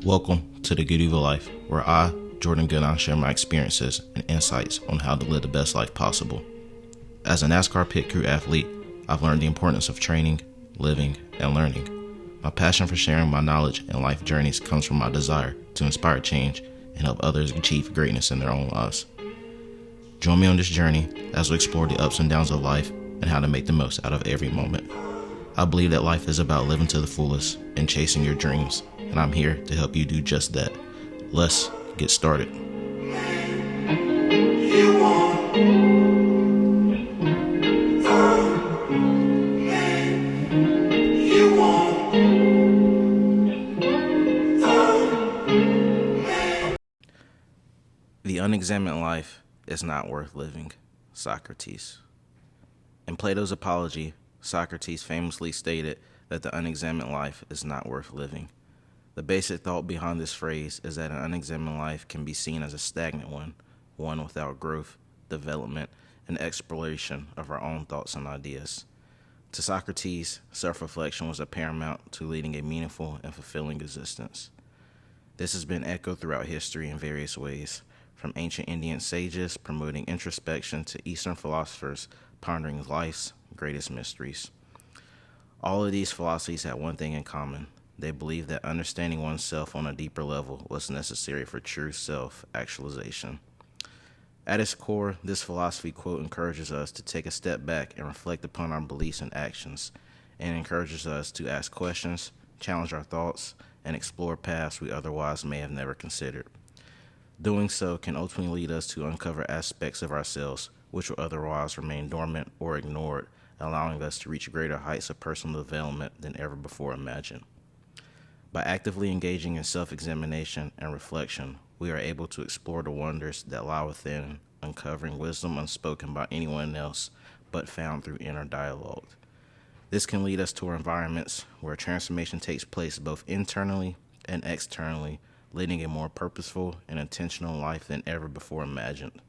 Welcome to the Goodieval Life, where I, Jordan Goodie, share my experiences and insights on how to live the best life possible. As a NASCAR pit crew athlete, I've learned the importance of training, living, and learning. My passion for sharing my knowledge and life journeys comes from my desire to inspire change and help others achieve greatness in their own lives. Join me on this journey as we explore the ups and downs of life and how to make the most out of every moment. I believe that life is about living to the fullest and chasing your dreams, and I'm here to help you do just that. Let's get started. The unexamined life is not worth living. Socrates. In Plato's Apology, Socrates famously stated that the unexamined life is not worth living. The basic thought behind this phrase is that an unexamined life can be seen as a stagnant one without growth, development, and exploration of our own thoughts and ideas. To Socrates, self-reflection was paramount to leading a meaningful and fulfilling existence. This has been echoed throughout history in various ways, from ancient Indian sages promoting introspection to Eastern philosophers pondering life's greatest mysteries. All of these philosophies had one thing in common. They believed that understanding oneself on a deeper level was necessary for true self-actualization. At its core, this philosophy quote encourages us to take a step back and reflect upon our beliefs and actions, and encourages us to ask questions, challenge our thoughts, and explore paths we otherwise may have never considered. Doing so can ultimately lead us to uncover aspects of ourselves which will otherwise remain dormant or ignored, allowing us to reach greater heights of personal development than ever before imagined. By actively engaging in self-examination and reflection, we are able to explore the wonders that lie within, uncovering wisdom unspoken by anyone else but found through inner dialogue. This can lead us to environments where transformation takes place both internally and externally, leading a more purposeful and intentional life than ever before imagined.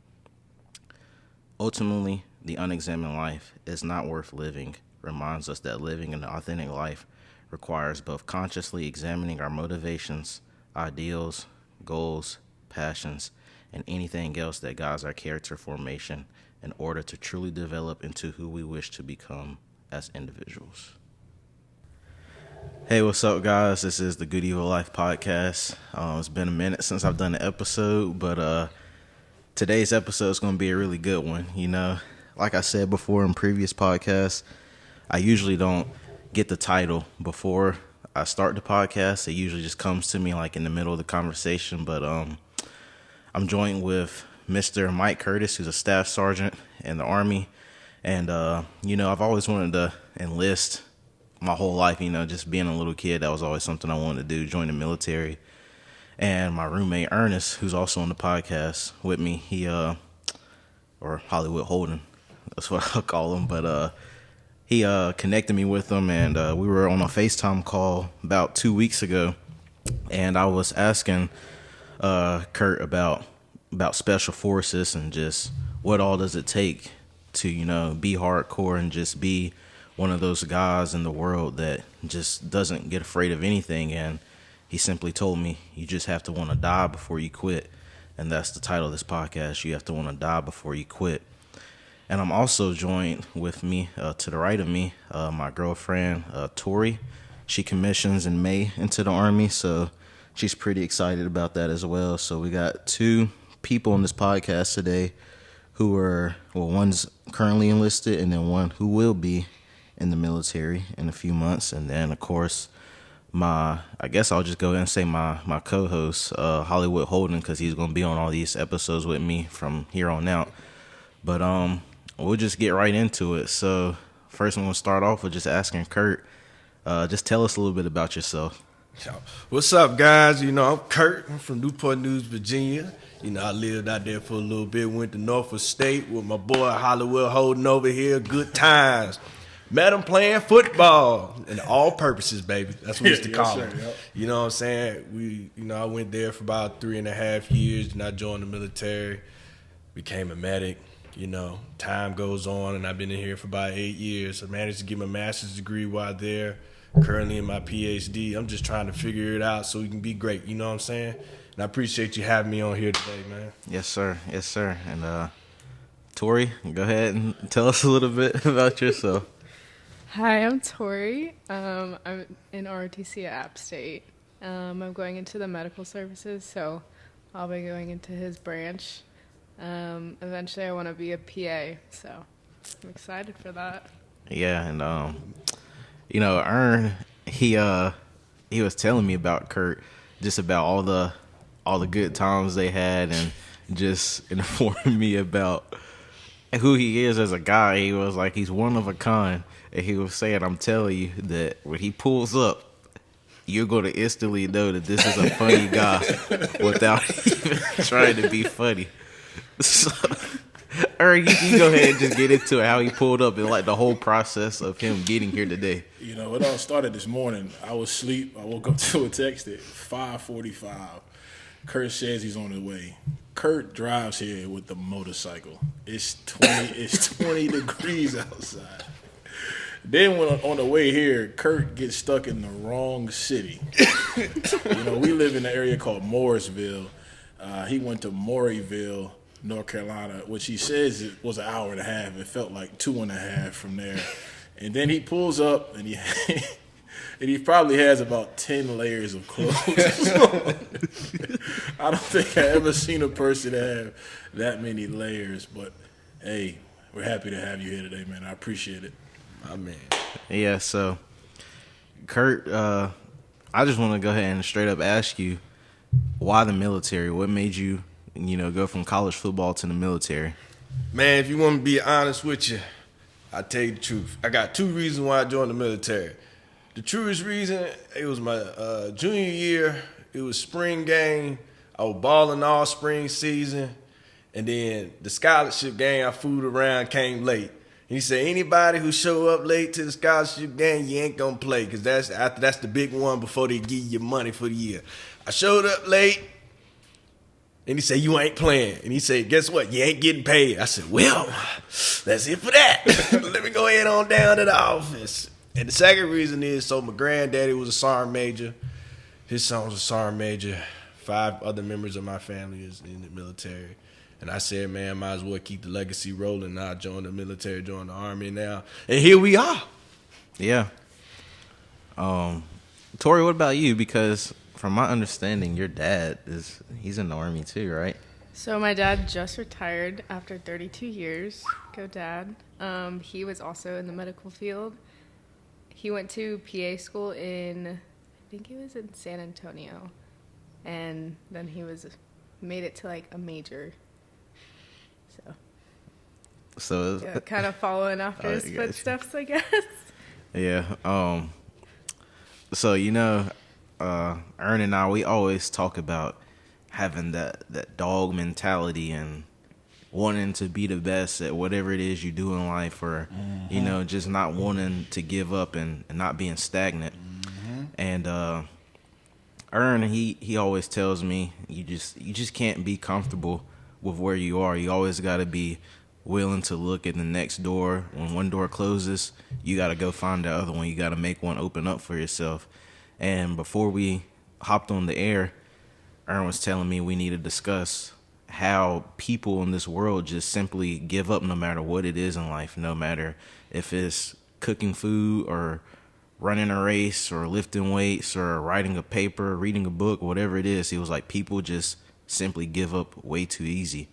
Ultimately, the unexamined life is not worth living reminds us that living an authentic life requires both consciously examining our motivations, ideals, goals, passions, and anything else that guides our character formation in order to truly develop into who we wish to become as individuals. Hey, what's up, guys? This is the Goodieval Life podcast. It's been a minute since I've done an episode, but today's episode is going to be a really good one. You know, like I said before in previous podcasts, I usually don't get the title before I start the podcast. It usually just comes to me like in the middle of the conversation, but I'm joined with Mr. Mike Curtis, who's a staff sergeant in the Army, and I've always wanted to enlist my whole life. Just being a little kid, that was always something I wanted to do, join the military. And my roommate Ernest, who's also on the podcast with me, or Hollywood Holden, that's what I call him, but he connected me with him, and we were on a FaceTime call about 2 weeks ago, and I was asking Kurt about special forces and just what all does it take to be hardcore and just be one of those guys in the world that just doesn't get afraid of anything. And he simply told me, you just have to want to die before you quit. And that's the title of this podcast. You have to want to die before you quit. And I'm also joined with me, to the right of me, my girlfriend, Tori. She commissions in May into the Army, so she's pretty excited about that as well. So we got two people on this podcast today who are, one's currently enlisted and then one who will be in the military in a few months. And then, of course, I guess I'll just go ahead and say my co-host, Hollywood Holden, because he's going to be on all these episodes with me from here on out. But we'll just get right into it. So first I'm going to start off with just asking Kurt, just tell us a little bit about yourself. What's up, guys? I'm Kurt. I'm from Newport News, Virginia. I lived out there for a little bit, went to Norfolk State with my boy Hollywood Holden over here. Good times. Met him playing football and all purposes, baby. That's what we used to call him. Yep. You know what I'm saying? I went there for about 3.5 years, and I joined the military, became a medic. Time goes on, and I've been in here for about 8 years. I managed to get my master's degree while there. currently in my PhD. I'm just trying to figure it out so we can be great. You know what I'm saying? And I appreciate you having me on here today, man. Yes, sir. Yes, sir. And Tori, go ahead and tell us a little bit about yourself. Hi, I'm Tori. I'm in ROTC at App State. I'm going into the medical services, so I'll be going into his branch. Eventually, I want to be a PA, so I'm excited for that. Yeah, and Ern, he was telling me about Kurt, just about all the good times they had, and just informing me about who he is as a guy. He was like, he's one of a kind, and he was saying, I'm telling you that when he pulls up, you're going to instantly know that this is a funny guy without even trying to be funny. So, Ern, you go ahead and just get into it, how he pulled up and like the whole process of him getting here today. You know, it all started this morning. I was asleep. I woke up to a text at 5:45. Kurt says he's on his way. Kurt drives here with the motorcycle. It's 20 degrees outside. Then when on the way here, Kurt gets stuck in the wrong city. You know, we live in an area called Morrisville. He went to Mauryville, North Carolina, which he says it was an hour and a half. It felt like 2.5 from there. And then he pulls up and he probably has about 10 layers of clothes. I don't think I ever seen a person have that many layers. But hey, we're happy to have you here today, man. I appreciate it. My man. Yeah, so Kurt, I just want to go ahead and straight up ask you, why the military? What made you, go from college football to the military? Man, if you want me to be honest with you, I'll tell you the truth. I got 2 reasons why I joined the military. The truest reason, it was my junior year. It was spring game. I was balling all spring season. And then the scholarship game I fooled around came late. And he said, anybody who show up late to the scholarship game, you ain't going to play, because that's the big one before they give you your money for the year. I showed up late, and he said, you ain't playing. And he said, guess what? You ain't getting paid. I said, well, that's it for that. Let me go ahead on down to the office. And the second reason is, so my granddaddy was a sergeant major. His son was a sergeant major. 5 other members of my family is in the military. And I said, man, might as well keep the legacy rolling. I joined the military, joined the Army now. And here we are. Yeah. Tori, what about you? Because from my understanding, your dad he's in the Army too, right? So my dad just retired after 32 years. Go Dad. He was also in the medical field. He went to PA school I think it was in San Antonio. And then he made it to like a major. So yeah, kind of following after his footsteps, I guess. Yeah. So Ern and I, we always talk about having that dog mentality and wanting to be the best at whatever it is you do in life, or just not wanting to give up and not being stagnant. And Ern, he always tells me you just can't be comfortable with where you are. You always got to be willing to look at the next door. When one door closes, you got to go find the other one. You got to make one open up for yourself. And before we hopped on the air, Ern was telling me we need to discuss how people in this world just simply give up no matter what it is in life, no matter if it's cooking food or running a race or lifting weights or writing a paper, reading a book, whatever it is. He was like, people just simply give up way too easy.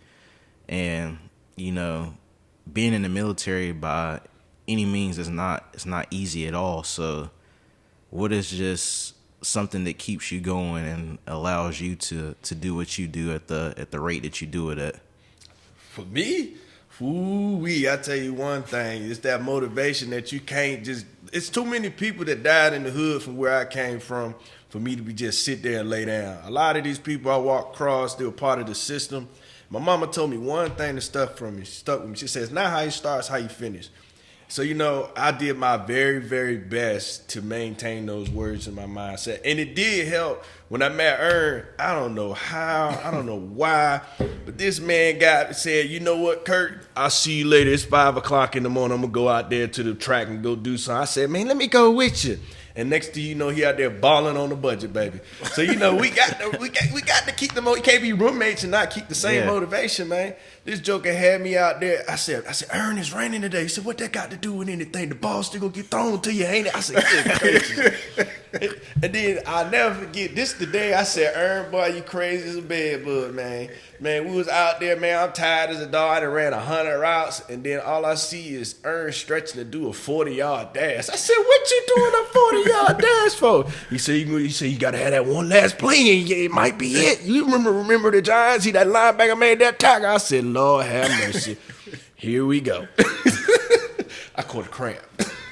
And being in the military by any means it's not easy at all. So what is just something that keeps you going and allows you to do what you do at the rate that you do it at? For me, I tell you one thing, it's that motivation that you can't just, it's too many people that died in the hood from where I came from for me to be just sit there and lay down. A lot of these people I walk across, they were part of the system. My mama told me one thing that stuck with me. She says, not how you start, it's how you finish. So, I did my very, very best to maintain those words in my mindset. And it did help when I met Ern. I don't know how, I don't know why, but this man said, you know what, Kurt, I'll see you later. It's 5 o'clock in the morning. I'm going to go out there to the track and go do something. I said, man, let me go with you. And next thing you know, he out there balling on the budget, baby. So you know, we got to keep the you can't be roommates and not keep the same motivation, man. This joker had me out there. I said, Ern, it's raining today. He said, what that got to do with anything? The ball still gonna get thrown to you, ain't it? I said, crazy. And then I'll never forget, this the day I said, Ern, boy, you crazy as a bedbug, man. Man, we was out there, man. I'm tired as a dog. I done ran 100 routes, and then all I see is Ern stretching to do a 40-yard dash. I said, what you doing a 40-yard dash for? He said, you got to have that one last play, and it might be it. You remember the Giants? He that linebacker made that tackle. I said, Lord have mercy. Here we go. I caught a cramp.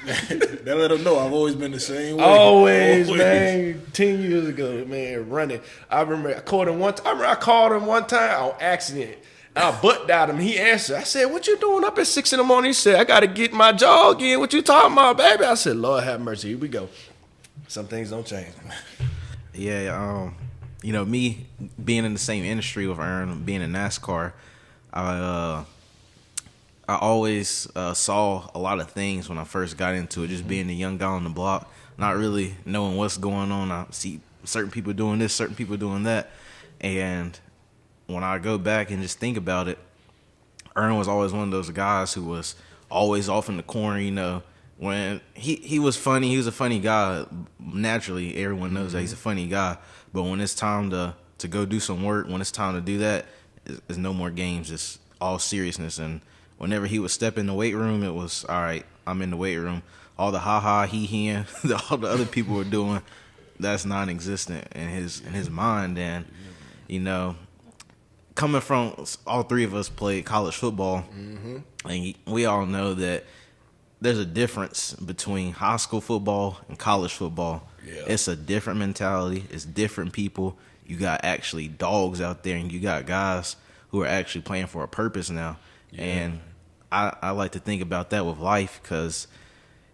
That let them know I've always been the same way. Always, man. 10 years ago, man, running. I remember I called him one time on accident. I butt dialed him. He answered. I said, what you doing up at 6 in the morning? He said, I got to get my jog in. What you talking about, baby? I said, Lord have mercy. Here we go. Some things don't change. Yeah, you know, me being in the same industry with Ern, being in NASCAR, I always saw a lot of things when I first got into it, just being a young guy on the block, not really knowing what's going on. I see certain people doing this, certain people doing that. And when I go back and just think about it, Ern was always one of those guys who was always off in the corner, you know. When he was funny, he was a funny guy. Naturally, everyone knows that he's a funny guy. But when it's time to go do some work, when it's time to do that, there's no more games. It's all seriousness. And whenever he would step in the weight room, it was, all right, I'm in the weight room. All the ha-ha, he, and all the other people were doing, that's non-existent in his mind. And, you know, coming from, all three of us played college football, and we all know that there's a difference between high school football and college football. Yeah. It's a different mentality. It's different people. You got actually dogs out there, and you got guys who are actually playing for a purpose now. Yeah. And I like to think about that with life because,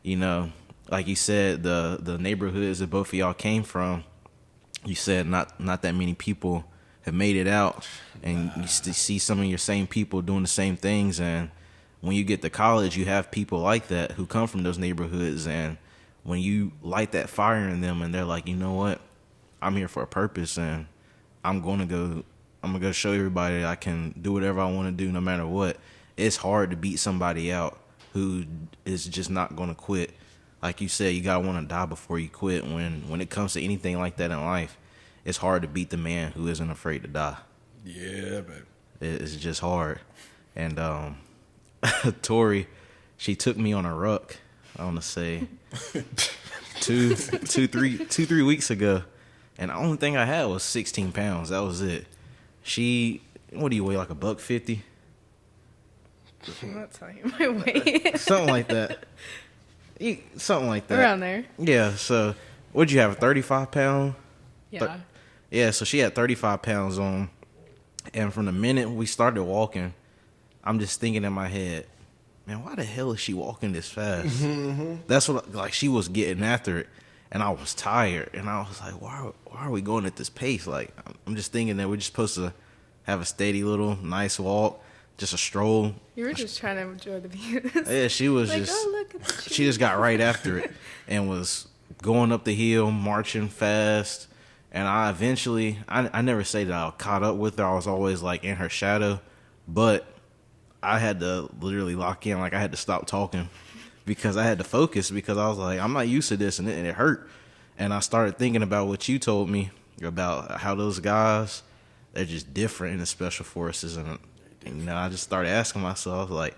you know, like you said, the neighborhoods that both of y'all came from, you said not that many people have made it out, and you see some of your same people doing the same things. And when you get to college, you have people like that who come from those neighborhoods, and when you light that fire in them and they're like, you know what, I'm here for a purpose, and I'm gonna go show everybody that I can do whatever I want to do no matter what. It's hard to beat somebody out who is just not gonna quit. Like you said, you gotta want to die before you quit. When it comes to anything like that in life, it's hard to beat the man who isn't afraid to die. Yeah, baby. It's just hard. And Tori, she took me on a ruck, I want to say, two, 3 weeks ago. And the only thing I had was 16 pounds. That was it. What do you weigh, like $150? I'm not telling you my weight. Something like that. Something like that. Around there. Yeah, so what'd you have, a 35 pound? Yeah. Yeah, so she had 35 pounds on. And from the minute we started walking, I'm just thinking in my head, man, why the hell is she walking this fast? That's what, like, she was getting after it. And I was tired. And I was like, why are we going at this pace? Like, I'm just thinking that we're just supposed to have a steady little nice walk, just a stroll. You were just trying to enjoy the views. Yeah, she was like, just, oh, look at the she just got right after it and was going up the hill, marching fast. And I eventually, I never say that I caught up with her. I was always like in her shadow. But I had to literally lock in. Like, I had to stop talking because I had to focus, because I was like, I'm not used to this, and it hurt. And I started thinking about what you told me about how those guys, they're just different in the special forces. And you know, I just started asking myself, like,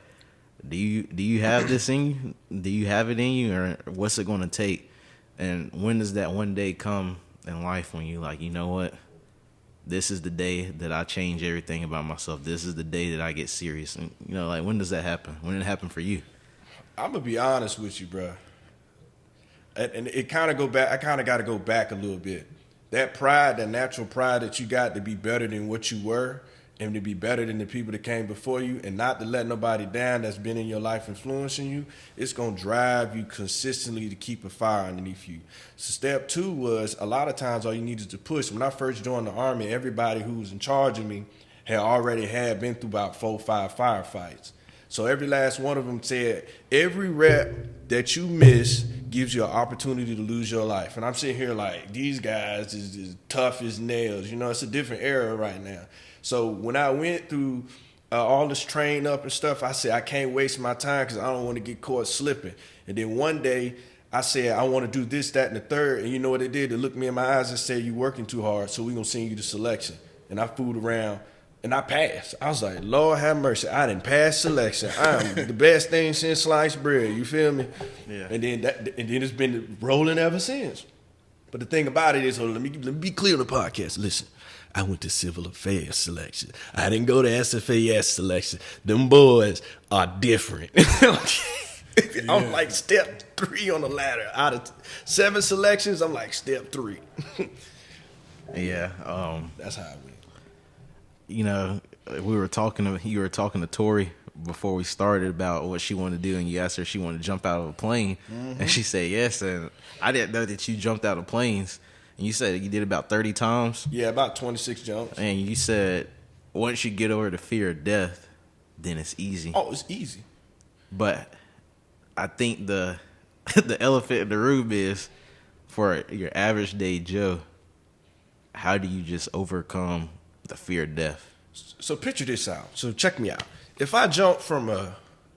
do you have this in you? Do you have it in you, or what's it going to take? And when does that one day come in life when you like, you know what? This is the day that I change everything about myself. This is the day that I get serious. And, you know, like, when does that happen? When did it happen for you? I'm going to be honest with you, bro. And it kind of go back. I kind of got to go back a little bit. That pride, that natural pride that you got to be better than what you were and to be better than the people that came before you and not to let nobody down that's been in your life influencing you, it's going to drive you consistently to keep a fire underneath you. So step 2 was, a lot of times all you needed to push. When I first joined the Army, everybody who was in charge of me had been through about 4 or 5 firefights. So every last one of them said, every rep that you miss, gives you an opportunity to lose your life. And I'm sitting here like, these guys is tough as nails. You know, it's a different era right now. So when I went through all this train up and stuff, I said, I can't waste my time because I don't want to get caught slipping. And then one day I said, I want to do this, that, and the third. And you know what they did? They looked me in my eyes and said, you working too hard, so we're going to send you to selection. And I fooled around. And I passed. I was like, Lord have mercy. I didn't pass selection. I'm the best thing since sliced bread. You feel me? Yeah. And then it's been rolling ever since. But the thing about it is, let me be clear on the podcast. Listen, I went to civil affairs selection. I didn't go to SFAS selection. Them boys are different. I'm like step 3 on the ladder. Out of 7 selections, I'm like step 3. Yeah. That's how I went. You know, you were talking to Tori before we started about what she wanted to do, and you asked her if she wanted to jump out of a plane, and she said yes. And I didn't know that you jumped out of planes. And you said you did about 30 times. Yeah, about 26 jumps. And you said once you get over the fear of death, then it's easy. Oh, it's easy. But I think the elephant in the room is, for your average day Joe, how do you just overcome the fear of death? So picture this out. So check me out. If I jump from a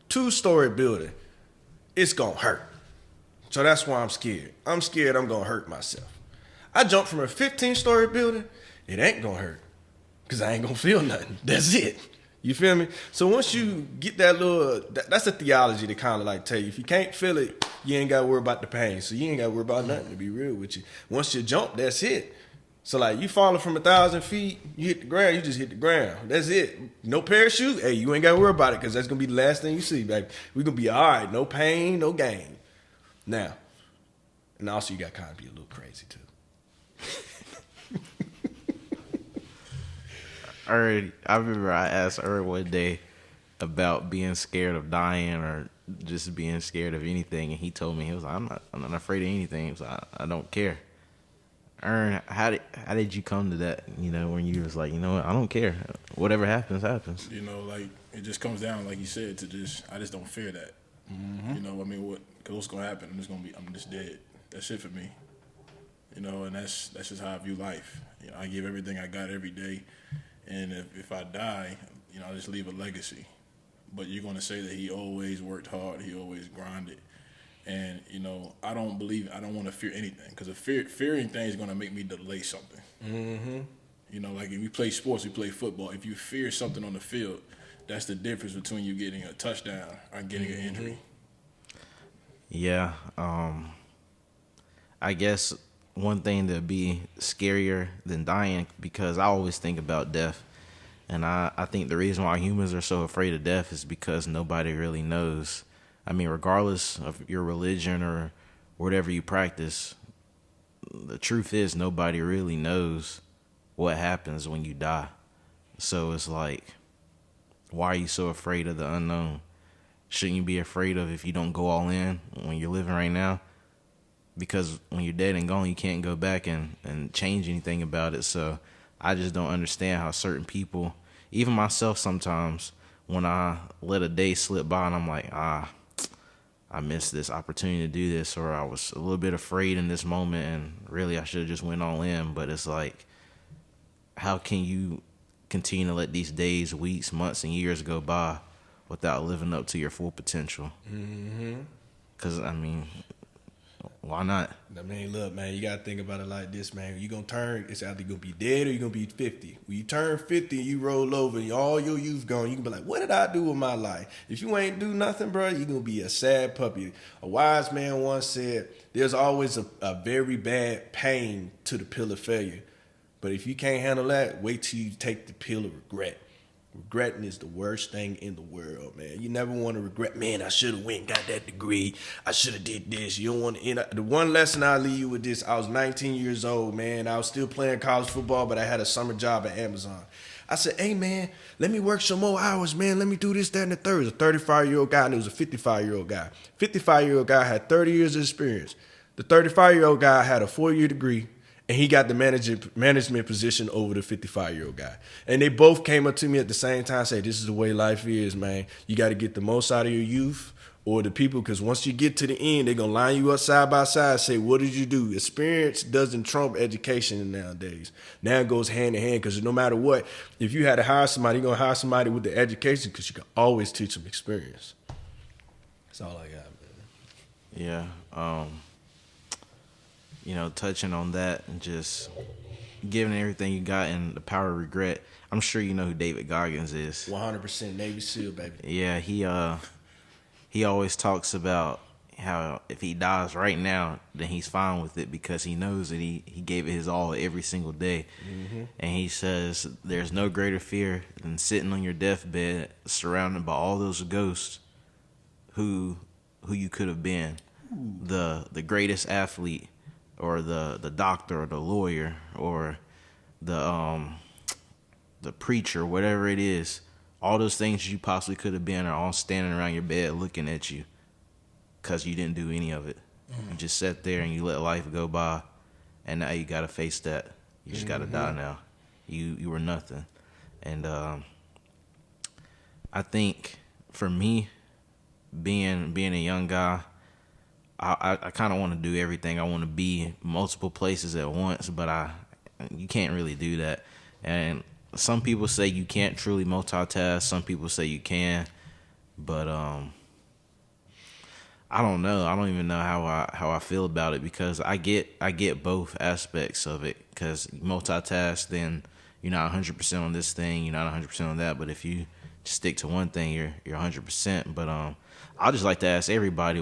2-story building, it's going to hurt. So that's why I'm scared. I'm scared I'm going to hurt myself. I jump from a 15-story building, it ain't going to hurt because I ain't going to feel nothing. That's it. You feel me? So once you get that that's the theology that kind of like tell you, if you can't feel it, you ain't got to worry about the pain. So you ain't got to worry about nothing, to be real with you. Once you jump, that's it. So like you falling from 1,000 feet, you hit the ground, you just hit the ground. That's it. No parachute, hey, you ain't got to worry about it because that's going to be the last thing you see, baby. We're going to be all right. No pain, no gain. Now, and also you got to kind of be a little crazy too. I remember I asked her one day about being scared of dying or just being scared of anything, and he told me, he was like, I'm not afraid of anything. He was like, I don't care. Ern, how did you come to that? You know, when you was like, you know what, I don't care. Whatever happens, happens. You know, like it just comes down, like you said, to I just don't fear that. You know, I mean, because what's gonna happen? I'm just dead. That's it for me. You know, and that's just how I view life. You know, I give everything I got every day, and if I die, you know, I just leave a legacy. But you're gonna say that he always worked hard, he always grinded. And, you know, I don't want to fear anything because fearing things is going to make me delay something. Mm-hmm. You know, like if we play sports, we play football. If you fear something on the field, that's the difference between you getting a touchdown or getting an injury. Yeah. I guess one thing that would be scarier than dying, because I always think about death. And I think the reason why humans are so afraid of death is because nobody really knows. I mean, regardless of your religion or whatever you practice, the truth is nobody really knows what happens when you die. So it's like, why are you so afraid of the unknown? Shouldn't you be afraid of if you don't go all in when you're living right now? Because when you're dead and gone, you can't go back and change anything about it. So I just don't understand how certain people, even myself sometimes, when I let a day slip by and I'm like, I missed this opportunity to do this, or I was a little bit afraid in this moment and really I should have just went all in. But it's like, how can you continue to let these days, weeks, months, and years go by without living up to your full potential? Because, I mean, why not? I mean, look, man, you got to think about it like this, man. You're going to turn, it's either going to be dead or you're going to be 50. When you turn 50 and you roll over and all your youth gone, you can be like, what did I do with my life? If you ain't do nothing, bro, you're going to be a sad puppy. A wise man once said, there's always a very bad pain to the pill of failure. But if you can't handle that, wait till you take the pill of regret. Regretting is the worst thing in the world, man. You never want to regret, man, I should have went and got that degree. I should have did this. You don't want to. The one lesson I'll leave you with this, I was 19 years old, man. I was still playing college football, but I had a summer job at Amazon. I said, hey, man, let me work some more hours, man. Let me do this, that, and the third. It was a 35-year-old guy, and it was a 55-year-old guy. 55-year-old guy had 30 years of experience. The 35-year-old guy had a 4-year degree. And he got the management position over the 55-year-old guy. And they both came up to me at the same time and said, this is the way life is, man. You got to get the most out of your youth or the people, because once you get to the end, they're going to line you up side by side, say, what did you do? Experience doesn't trump education nowadays. Now it goes hand in hand, because no matter what, if you had to hire somebody, you're going to hire somebody with the education, because you can always teach them experience. That's all I got, man. Yeah. Touching on that and just giving everything you got and the power of regret. I'm sure you know who David Goggins is. 100% Navy SEAL, baby. Yeah, he always talks about how if he dies right now, then he's fine with it because he knows that he gave it his all every single day. Mm-hmm. And he says there's no greater fear than sitting on your deathbed surrounded by all those ghosts who you could have been. Ooh. The greatest athlete, or the doctor, or the lawyer, or the preacher, whatever it is. All those things you possibly could have been are all standing around your bed looking at you because you didn't do any of it. Mm-hmm. You just sat there and you let life go by, and now you got to face that. You just got to die now. You were nothing. And I think for me, being a young guy, I kind of want to do everything. I want to be multiple places at once, but you can't really do that. And some people say you can't truly multitask. Some people say you can, but I don't know. I don't even know how I feel about it, because I get both aspects of it. Because multitask, then you're not 100% on this thing, you're not 100% on that. But if you just stick to one thing, you're 100%. But I'll just like to ask everybody,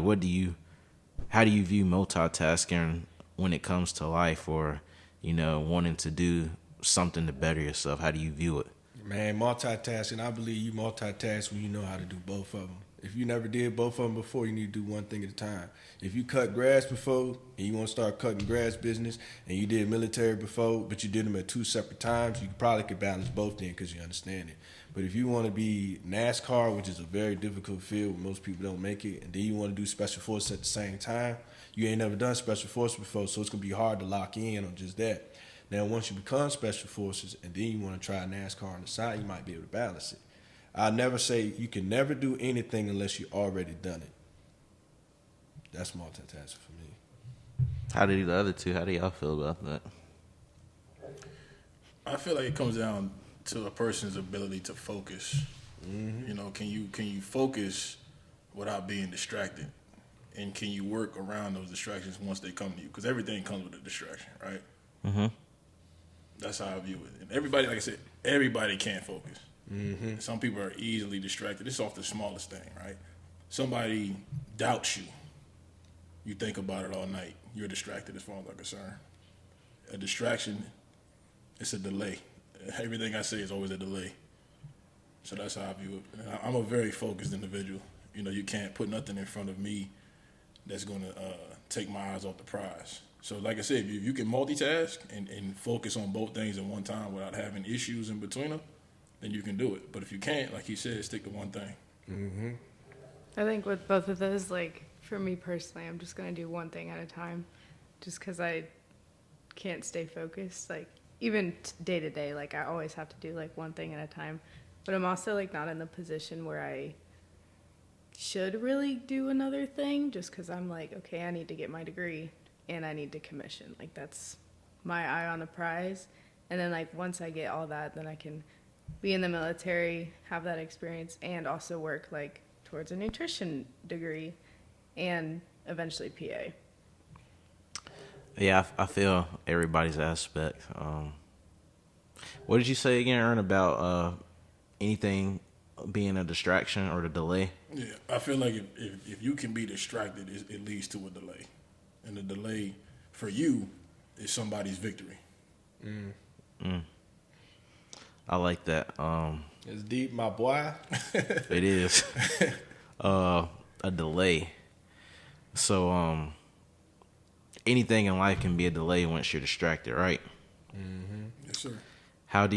how do you view multitasking when it comes to life, or wanting to do something to better yourself? How do you view it? Man, multitasking, I believe you multitask when you know how to do both of them. If you never did both of them before, you need to do one thing at a time. If you cut grass before and you want to start cutting grass business, and you did military before, but you did them at two separate times, you probably could balance both in because you understand it. But if you want to be NASCAR, which is a very difficult field, most people don't make it, and then you want to do special forces at the same time, you ain't never done special forces before, so it's going to be hard to lock in on just that. Now, once you become special forces and then you want to try NASCAR on the side, you might be able to balance it. I never say you can never do anything unless you already done it. That's multitasking for me. How do the other two? How do y'all feel about that? I feel like it comes down to a person's ability to focus. Mm-hmm. Can you focus without being distracted, and can you work around those distractions once they come to you? Because everything comes with a distraction, right? Mm-hmm. That's how I view it. And everybody, like I said, everybody can't focus. Mm-hmm. Some people are easily distracted. It's off the smallest thing, right? Somebody doubts you. You think about it all night. You're distracted as far as I'm concerned. A distraction, it's a delay. Everything I say is always a delay. So that's how I view it. And I'm a very focused individual. You can't put nothing in front of me that's going to take my eyes off the prize. So like I said, if you can multitask and focus on both things at one time without having issues in between them, then you can do it. But if you can't, like he said, stick to one thing. Mm-hmm. I think with both of those, like for me personally, I'm just going to do one thing at a time, just because I can't stay focused. Like even day to day, like I always have to do like one thing at a time. But I'm also like not in the position where I should really do another thing, just because I'm like, okay, I need to get my degree and I need to commission. Like that's my eye on the prize. And then like once I get all that, then I can be in the military, have that experience, and also work like towards a nutrition degree and eventually PA. Yeah, I feel everybody's aspect. What did you say again, Ern, about anything being a distraction or the delay? Yeah, I feel like if you can be distracted, it leads to a delay. And the delay for you is somebody's victory. I like that. It's deep, my boy. It is. A delay. So anything in life can be a delay once you're distracted, right? Mm-hmm. Yes, sir. How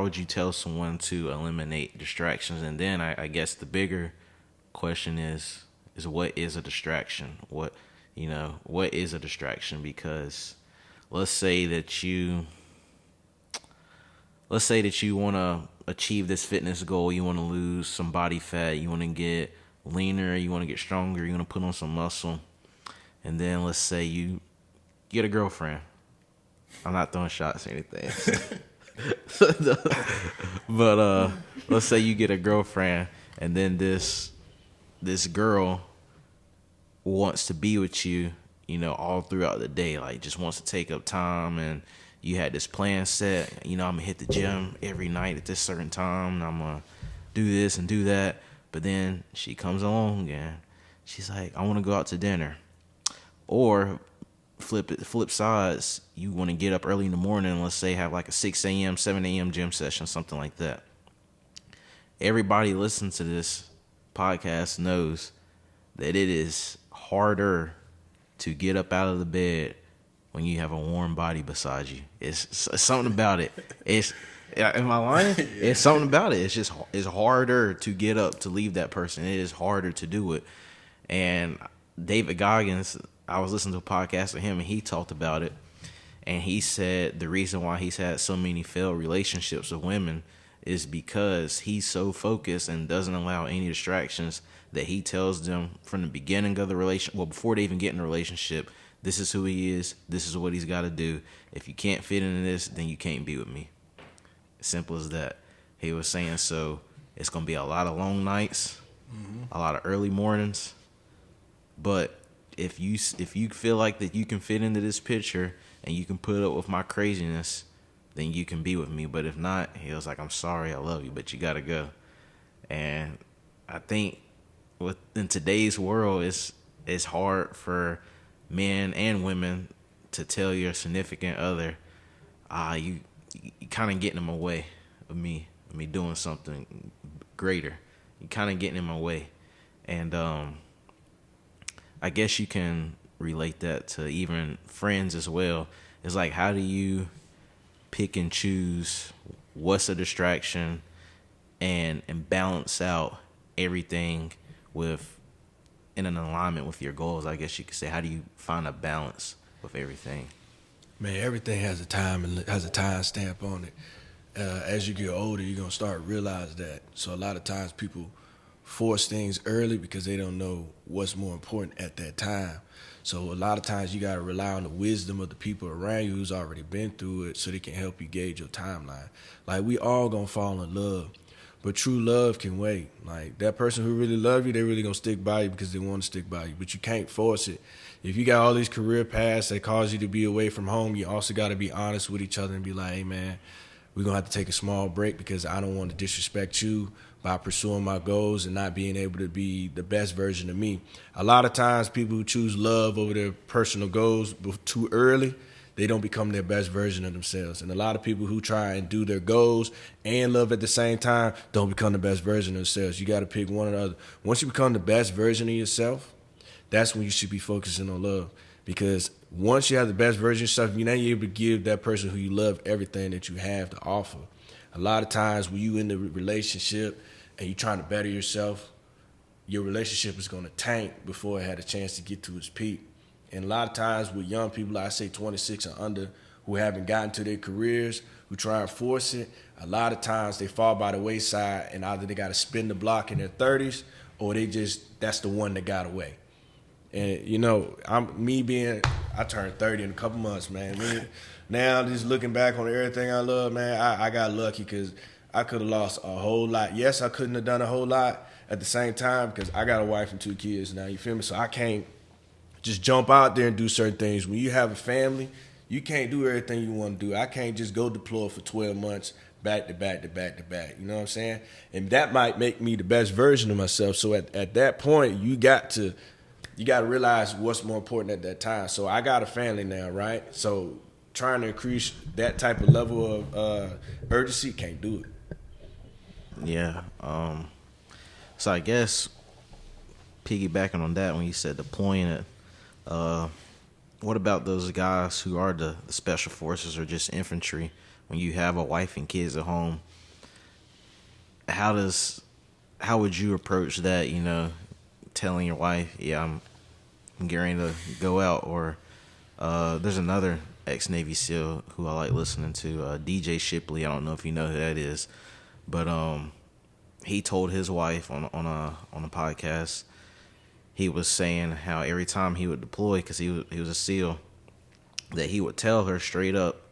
would you tell someone to eliminate distractions? And then I guess the bigger question is what is a distraction? What is a distraction? Because let's say that you want to achieve this fitness goal, you want to lose some body fat, you want to get leaner, you want to get stronger, you want to put on some muscle, and then let's say you get a girlfriend. I'm not throwing shots or anything. But let's say you get a girlfriend, and then this girl wants to be with you, you know, all throughout the day, like just wants to take up time, and you had this plan set, you know, I'm gonna hit the gym every night at this certain time, and I'm gonna do this and do that. But then she comes along and she's like, I want to go out to dinner. Or flip sides, you want to get up early in the morning, let's say have like a 6 a.m., 7 a.m. gym session, something like that. Everybody listening to this podcast knows that it is harder to get up out of the bed when you have a warm body beside you. It's something about it. Am I lying? Yeah. It's something about it. It's harder to get up to leave that person. It is harder to do it. And David Goggins, I was listening to a podcast with him, and he talked about it. And he said the reason why he's had so many failed relationships with women is because he's so focused and doesn't allow any distractions, that he tells them from the beginning of the relationship, well, before they even get in a relationship, this is who he is, this is what he's got to do. If you can't fit into this, then you can't be with me. Simple as that. He was saying, so it's going to be a lot of long nights, a lot of early mornings. But if you feel like that you can fit into this picture and you can put up with my craziness, then you can be with me. But if not, he was like, I'm sorry, I love you, but you got to go. And I think in today's world, it's hard for men and women to tell your significant other, you kind of getting in my way of me doing something greater. You kind of getting in my way. And I guess you can relate that to even friends as well. It's like, how do you pick and choose what's a distraction and balance out everything in an alignment with your goals? I guess you could say, how do you find a balance with everything? Man, everything has a time and has a time stamp on it. As you get older, you're gonna start to realize that. So a lot of times people force things early because they don't know what's more important at that time. So a lot of times you gotta rely on the wisdom of the people around you who's already been through it, so they can help you gauge your timeline. Like, we all gonna fall in love, but true love can wait. Like, that person who really love you, they really gonna stick by you because they want to stick by you, but you can't force it. If you got all these career paths that cause you to be away from home, you also got to be honest with each other and be like, hey, man, we're going to have to take a small break because I don't want to disrespect you by pursuing my goals and not being able to be the best version of me. A lot of times people who choose love over their personal goals too early, they don't become their best version of themselves. And a lot of people who try and do their goals and love at the same time don't become the best version of themselves. You got to pick one or the other. Once you become the best version of yourself, that's when you should be focusing on love. Because once you have the best version of yourself, you're not able to give that person who you love everything that you have to offer. A lot of times when you in the relationship and you're trying to better yourself, your relationship is going to tank before it had a chance to get to its peak. And a lot of times with young people, I say 26 and under, who haven't gotten to their careers, who try and force it, a lot of times they fall by the wayside, and either they got to spin the block in their 30s or that's the one that got away. And, you know, I turned 30 in a couple months, man. Now, just looking back on everything I love, man, I got lucky because I could have lost a whole lot. Yes, I couldn't have done a whole lot at the same time because I got a wife and 2 kids now, you feel me? So I can't just jump out there and do certain things. When you have a family, you can't do everything you want to do. I can't just go deploy for 12 months back to back to back to back. You know what I'm saying? And that might make me the best version of myself. So at that point, you got to realize what's more important at that time. So I got a family now, right? So trying to increase that type of level of urgency, can't do it. Yeah. So I guess piggybacking on that, when you said deploying it, what about those guys who are the special forces or just infantry? When you have a wife and kids at home, how would you approach that? You know, telling your wife, yeah, I'm getting ready to go out. Or there's another ex-Navy SEAL who I like listening to, DJ Shipley. I don't know if you know who that is, but he told his wife on a podcast. He was saying how every time he would deploy, because he was a SEAL, that he would tell her straight up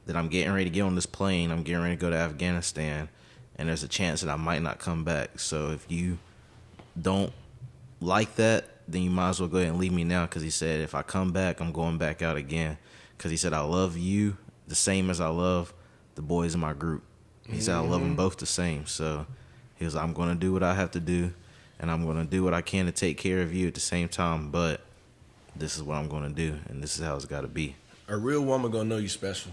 that I'm getting ready to get on this plane. I'm getting ready to go to Afghanistan, and there's a chance that I might not come back. So if you don't like that, then you might as well go ahead and leave me now, because he said if I come back, I'm going back out again. Because he said I love you the same as I love the boys in my group. He said I love them both the same. So he was like, I'm going to do what I have to do, and I'm going to do what I can to take care of you at the same time, but this is what I'm going to do, and this is how it's got to be. A real woman going to know you special.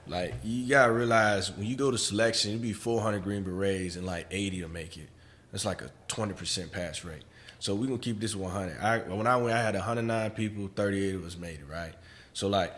Like, you got to realize when you go to selection, it'll be 400 Green Berets and like 80 will make it. That's like a 20% pass rate. So we're going to keep this 100. When I went, I had 109 people, 38 of us made it, right? So, like,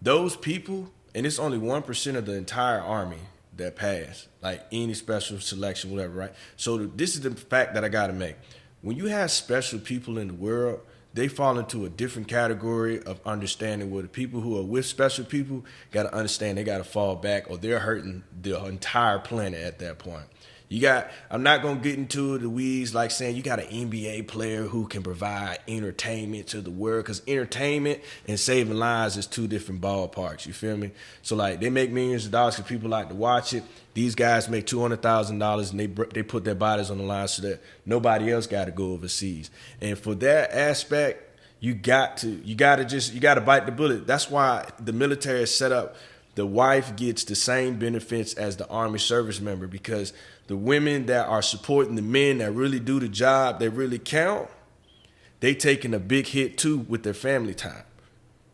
those people, and it's only 1% of the entire Army that passed, like any special selection, whatever, right? So this is the fact that I got to make. When you have special people in the world, they fall into a different category of understanding, where the people who are with special people got to understand they got to fall back, or they're hurting the entire planet at that point. I'm not going to get into the weeds like saying you got an NBA player who can provide entertainment to the world, because entertainment and saving lives is two different ballparks, you feel me? So, like, they make millions of dollars because people like to watch it. These guys make $200,000 and they put their bodies on the line so that nobody else got to go overseas. And for that aspect, you got to bite the bullet. That's why the military is set up. The wife gets the same benefits as the Army service member, because the women that are supporting the men that really do the job, that really count, they taking a big hit too with their family time.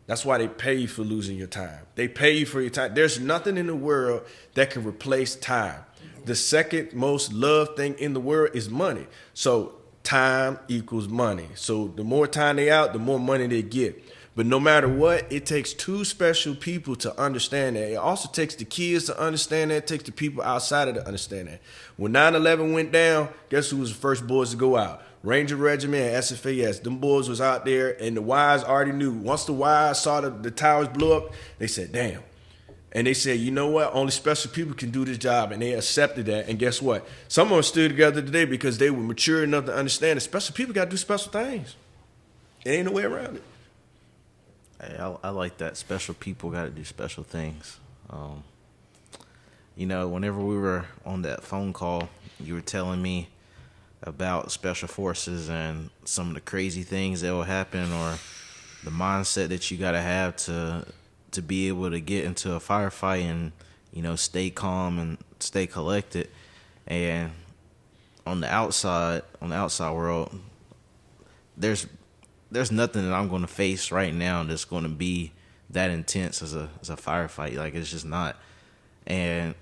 That's why they pay you for losing your time. They pay you for your time. There's nothing in the world that can replace time. The second most loved thing in the world is money. So time equals money. So the more time they out, the more money they get. But no matter what, it takes two special people to understand that. It also takes the kids to understand that. It takes the people outside of it to understand that. When 9/11 went down, guess who was the first boys to go out? Ranger Regiment and SFAS. Them boys was out there, and the Ys already knew. Once the Ys saw the towers blow up, they said, damn. And they said, you know what? Only special people can do this job. And they accepted that. And guess what? Some of them stood together today because they were mature enough to understand that special people got to do special things. There ain't no way around it. Hey, I like that. Special people got to do special things. Whenever we were on that phone call, you were telling me about special forces and some of the crazy things that will happen, or the mindset that you got to have to be able to get into a firefight and, stay calm and stay collected. And on the outside world, there's nothing that I'm going to face right now that's going to be that intense as a firefight. Like, it's just not. And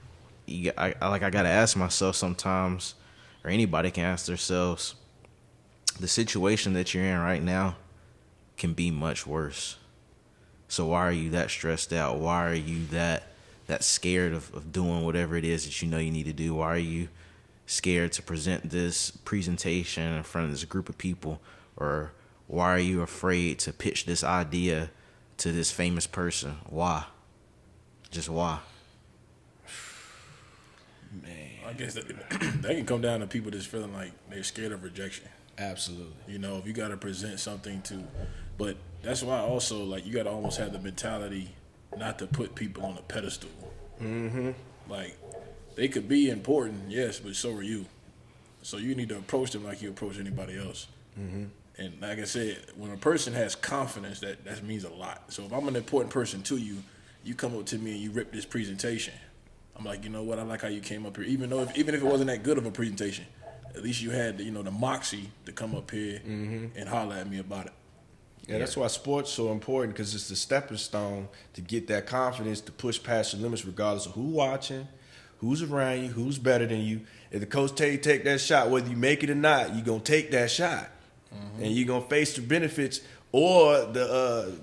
I got to ask myself sometimes, or anybody can ask themselves, the situation that you're in right now can be much worse. So why are you that stressed out? Why are you that scared of doing whatever it is that you know you need to do? Why are you scared to present this presentation in front of this group of people? Or why are you afraid to pitch this idea to this famous person? Why? Just why? Man, I guess that can come down to people just feeling like they're scared of rejection. absolutely. If you got to present something but that's why also, like, you got to almost have the mentality not to put people on a pedestal. Mm-hmm. Like, they could be important, yes, but so are you. So you need to approach them like you approach anybody else. Mm-hmm. And like I said, when a person has confidence, that means a lot. So if I'm an important person to you, you come up to me and you rip this presentation. I'm like, you know what? I like how you came up here, even if it wasn't that good of a presentation. At least you had the moxie to come up here and holler at me about it. Yeah, that's why sports is so important, because it's the stepping stone to get that confidence to push past your limits, regardless of who's watching, who's around you, who's better than you. If the coach tell you to take that shot, whether you make it or not, you're going to take that shot. Mm-hmm. And you're going to face the benefits or the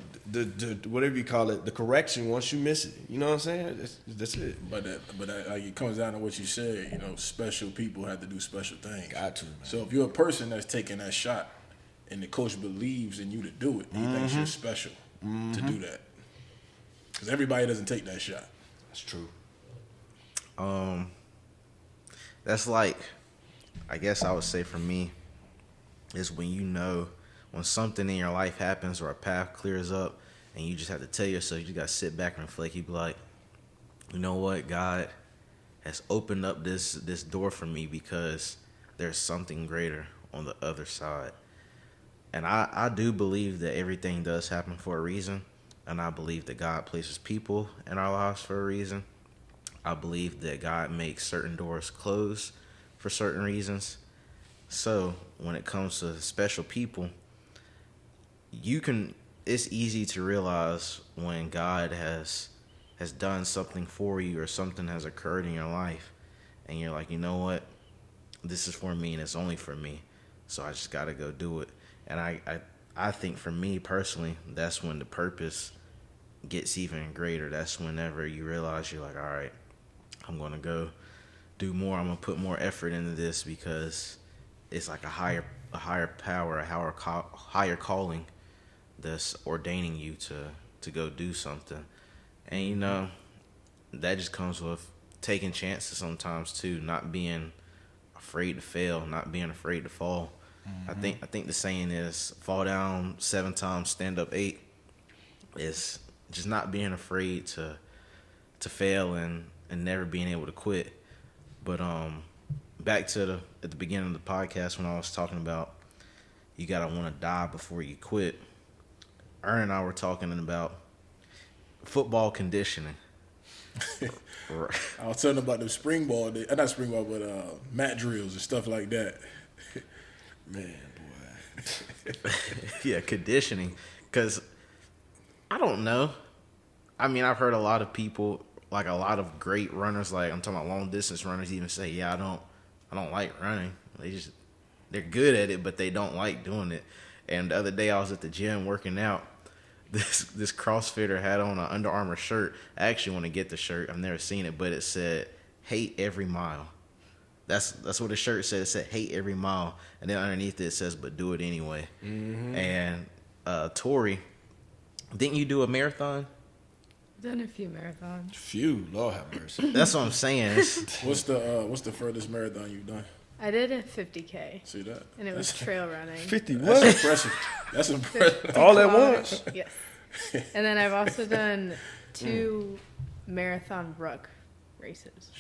whatever you call it, the correction once you miss it. You know what I'm saying? That's it. But it comes down to what you said. Special people have to do special things. Got to, man. So if you're a person that's taking that shot and the coach believes in you to do it, he thinks you're special to do that. Because everybody doesn't take that shot. That's true. That's like I guess I would say for me is when something in your life happens or a path clears up and you just have to tell yourself, you just got to sit back and reflect. You be like, you know what, God has opened up this door for me because there's something greater on the other side. And I do believe that everything does happen for a reason. And I believe that God places people in our lives for a reason. I believe that God makes certain doors close for certain reasons. So when it comes to special people, it's easy to realize when God has done something for you or something has occurred in your life. And you're like, you know what? This is for me and it's only for me. So I just got to go do it. And I think for me personally, that's when the purpose gets even greater. That's whenever you realize you're like, all right, I'm going to go do more. I'm going to put more effort into this because it's like a higher power, a higher calling that's ordaining you to go do something. And, you know, that just comes with taking chances sometimes too, not being afraid to fail, not being afraid to fall. Mm-hmm. I think the saying is fall down 7 times, stand up 8. It's just not being afraid to fail and never being able to quit. But back to at the beginning of the podcast when I was talking about you gotta want to die before you quit. Ern and I were talking about football conditioning. I was telling them about the spring ball, not spring ball, but mat drills and stuff like that. Man, boy. Yeah, conditioning. Because I don't know. I mean, I've heard a lot of people, like a lot of great runners, like I'm talking about long distance runners, even say, yeah, I don't like running. They're good at it, but they don't like doing it. And the other day I was at the gym working out. This CrossFitter had on an Under Armour shirt. I actually want to get the shirt. I've never seen it, but it said, hate every mile. That's what the shirt said. It said, hate every mile. And then underneath it says, but do it anyway. Mm-hmm. And Tori, didn't you do a marathon? Done a few marathons. Few, Lord have mercy. That's what I'm saying. What's the furthest marathon you've done? I did a 50K. See that? And it was trail running. 50 what? That's impressive. That's impressive. All at once? Yes. And then I've also done 2 marathon ruck races.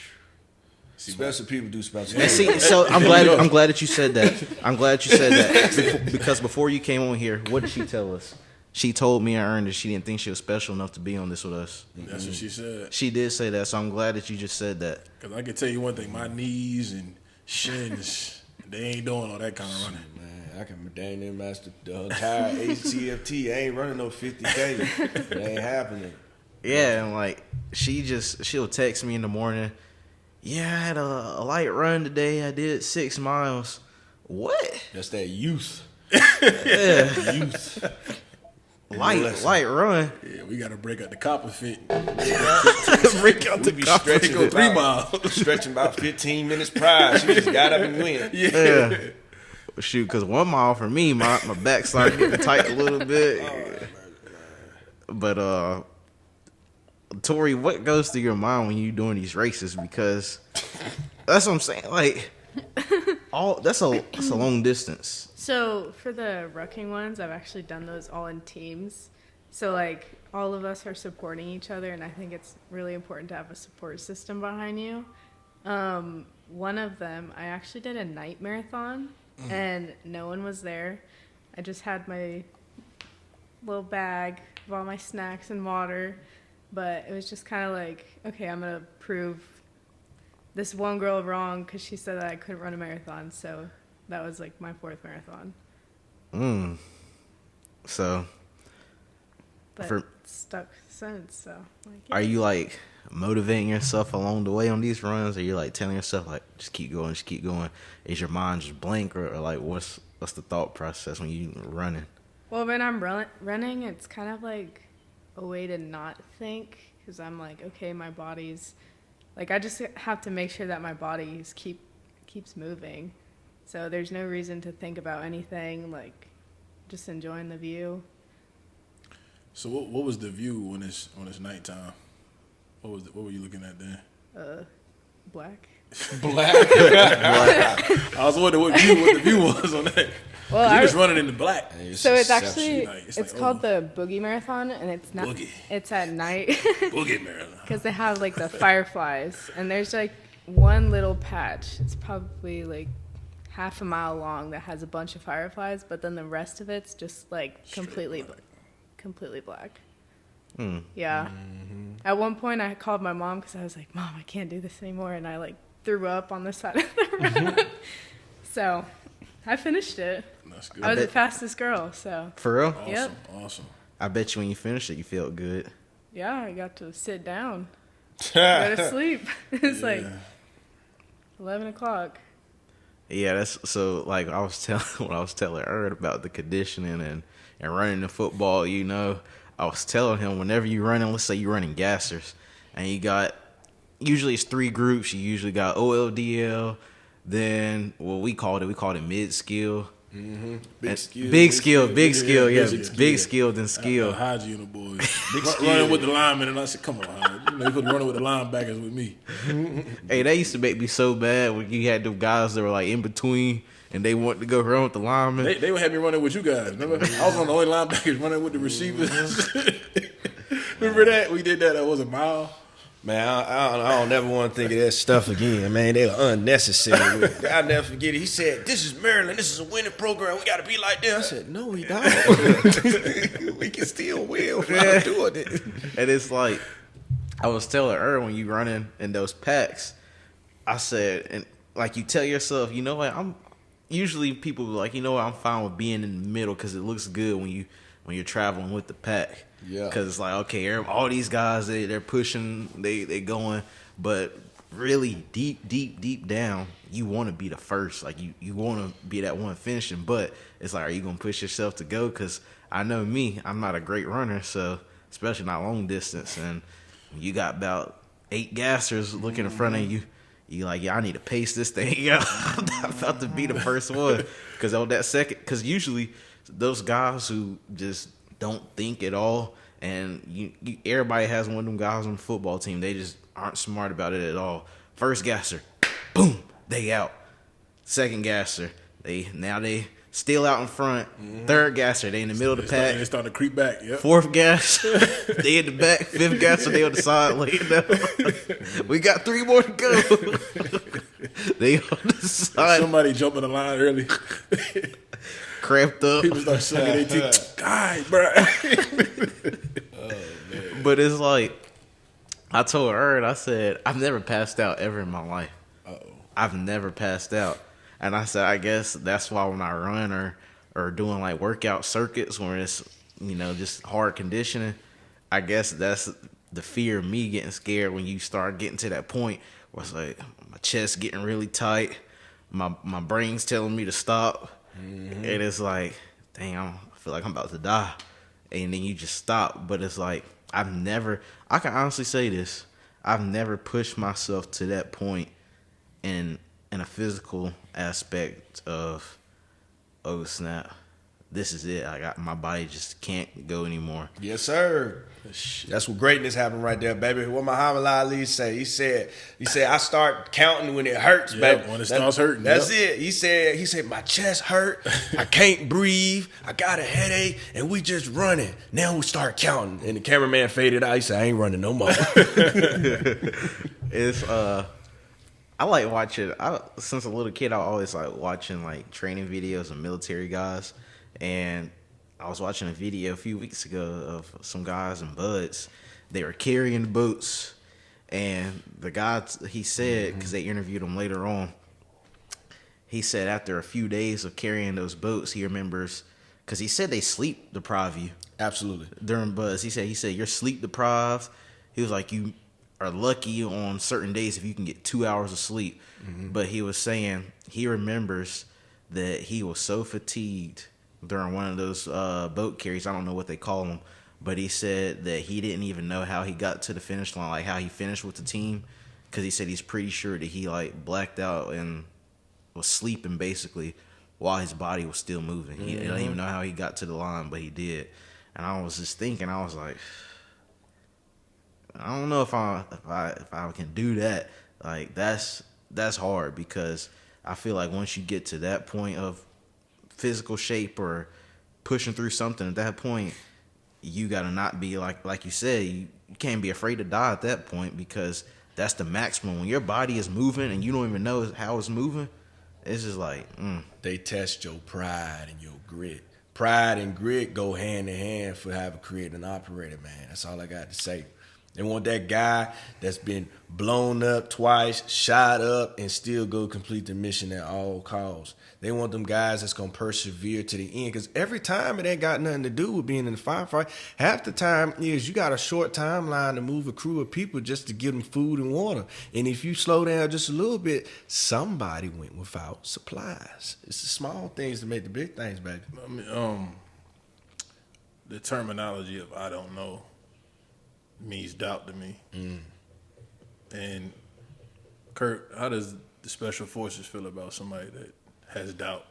Special people do special And things. see, so I'm glad that you said that. I'm glad you said that because before you came on here, what did she tell us? She told me and Ern that she didn't think she was special enough to be on this with us. That's what she said. She did say that, so I'm glad that you just said that. Because I can tell you one thing, my knees and shins, they ain't doing all that kind of running. Man, I can dang near master the entire HTFT. I ain't running no 50K. It ain't happening. Yeah, and like she'll text me in the morning. Yeah, I had a light run today. I did 6 miles. What? That's that youth. Yeah. Youth. Light run. Yeah, we got to break out the copper fit. Break out the Stretching go 3 miles. Stretching about 15 minutes prior. She just got up and went. Yeah. Shoot, because 1 mile for me, my back started getting tight a little bit. But Tori, what goes through your mind when you're doing these races? Because that's what I'm saying. Like, that's a long distance. So for the rucking ones, I've actually done those all in teams. So like all of us are supporting each other, and I think it's really important to have a support system behind you. One of them, I actually did a night marathon, and no one was there. I just had my little bag of all my snacks and water, but it was just kind of like, okay, I'm going to prove this one girl wrong because she said that I couldn't run a marathon. So that was like my 4th marathon. So, but stuck since. So, like, yeah. Are you like motivating yourself along the way on these runs, or you're like telling yourself like just keep going, just keep going? Is your mind just blank, or like what's the thought process when you running? Well, when I'm running, it's kind of like a way to not think, because I'm like, okay, my body's like, I just have to make sure that my body keeps moving. So there's no reason to think about anything, like just enjoying the view. So what was the view when it's nighttime? What were you looking at then? Black. Black. I was wondering what the view was on that. Well, He was running in the black. so it's actually It's it's like, called the Boogie Marathon, and it's not. Boogie. It's at night Boogie Marathon. because they have like the fireflies, and there's like one little patch. It's probably like half a mile long that has a bunch of fireflies, but then the rest of it's just like completely black. Yeah. At one point, I called my mom because I was like, "Mom, I can't do this anymore," and I like threw up on the side of the road. So I finished it. That's good. I was the fastest girl, so For real? Awesome. Yep. Awesome. I bet you when you finished it, you felt good. yeah, I got to sit down, go to sleep. It's like 11 o'clock. Yeah, that's so. Like I was telling when I was telling Erd about the conditioning and running the football. You know, I was telling him whenever you're running, let's say you're running gassers, and you got usually it's 3 groups. You usually got OLDL, then what we called it mid skill. Big skill. Big skill, yeah, basic big skill than skill. Hygiene boys. Running with the linemen, and I said, "Come on, Hyde. You couldn't run with the linebackers with me." Hey, that used to make me so bad when you had them guys that were like in between and they wanted to go run with the linemen. They would have me running with you guys. Remember, I was one of the only linebackers running with the receivers. Remember that we did that? That was a mile. Man, I don't never want to think of that stuff again, man. They were unnecessary. I'll never forget it. He said, "This is Maryland. This is a winning program. We got to be like that." I said, "No, we don't. We can still win without doing it." And it's like, I was telling her when you running in those packs, I said, and like you tell yourself, you know what, I'm usually people be like, you know what, I'm fine with being in the middle because it looks good when you're traveling with the pack. Yeah. Because it's like, okay, all these guys, they're pushing, they going, but really deep down, you want to be the first. Like, you want to be that one finishing, but it's like, are you going to push yourself to go? Because I know me, I'm not a great runner, so especially not long distance, and you got about 8 gassers looking in front of you. You like, yeah, I need to pace this thing out. I'm about to be the first one. Because on that second, because usually those guys who just don't think at all, and you everybody has one of them guys on the football team, they just aren't smart about it at all. First gasser, boom, they out. Second gasser, they still out in front. Third gasser, they in the middle of the pack. They start to creep back. Yep. Fourth gas, they in the back. Fifth gasser, they on the side laying down. We got 3 more to go. They on the side. Somebody jumping the line early. Cramped up. People start sucking their teeth. God, bro. But it's like, I told her, I said, I've never passed out ever in my life. I've never passed out. And I said, I guess that's why when I run or doing like workout circuits where it's, just hard conditioning, I guess that's the fear of me getting scared when you start getting to that point where it's like my chest getting really tight, my brain's telling me to stop. And it's like, dang, I feel like I'm about to die. And then you just stop. But it's like, I can honestly say this, I've never pushed myself to that point in a physical aspect of, oh snap, this is it. My body just can't go anymore. Yes, sir. That's what greatness happened right there, baby. What Muhammad Ali say? He said, I start counting when it hurts, baby. When it starts hurting. That's it. He said, my chest hurt. I can't breathe. I got a headache, and we just running. Now we start counting, and the cameraman faded out. He said, I ain't running no more. It's I like watching. Since a little kid, I always like watching like training videos of military guys. And I was watching a video a few weeks ago of some guys in Buds. They were carrying boats, and the guy, he said, because they interviewed him later on, he said after a few days of carrying those boats, he remembers, because he said they sleep deprive you. Absolutely. During Buzz, he said you're sleep deprived. He was like, you are lucky on certain days if you can get 2 hours of sleep. But he was saying he remembers that he was so fatigued during one of those boat carries. I don't know what they call them, but he said that he didn't even know how he got to the finish line, like how he finished with the team, because he said he's pretty sure that he like blacked out and was sleeping basically while his body was still moving. He didn't even know how he got to the line, but he did. And I was just thinking, I was like, I don't know if I can do that. Like that's that's hard because I feel like once you get to that point of physical shape or pushing through something at that point, you gotta not be like you said, you can't be afraid to die at that point because that's the maximum. When your body is moving and you don't even know how it's moving, it's just like, They test your pride and your grit. Pride and grit go hand in hand for having created an operator, man. That's all I got to say. They want that guy that's been blown up twice, shot up, and still go complete the mission at all costs. They want them guys that's going to persevere to the end. Because every time it ain't got nothing to do with being in the firefight. Half the time is you got a short timeline to move a crew of people just to give them food and water. And if you slow down just a little bit, somebody went without supplies. It's the small things that make the big things, baby. I mean, the terminology of I don't know means doubt to me. And Kurt, how does the special forces feel about somebody that has doubt?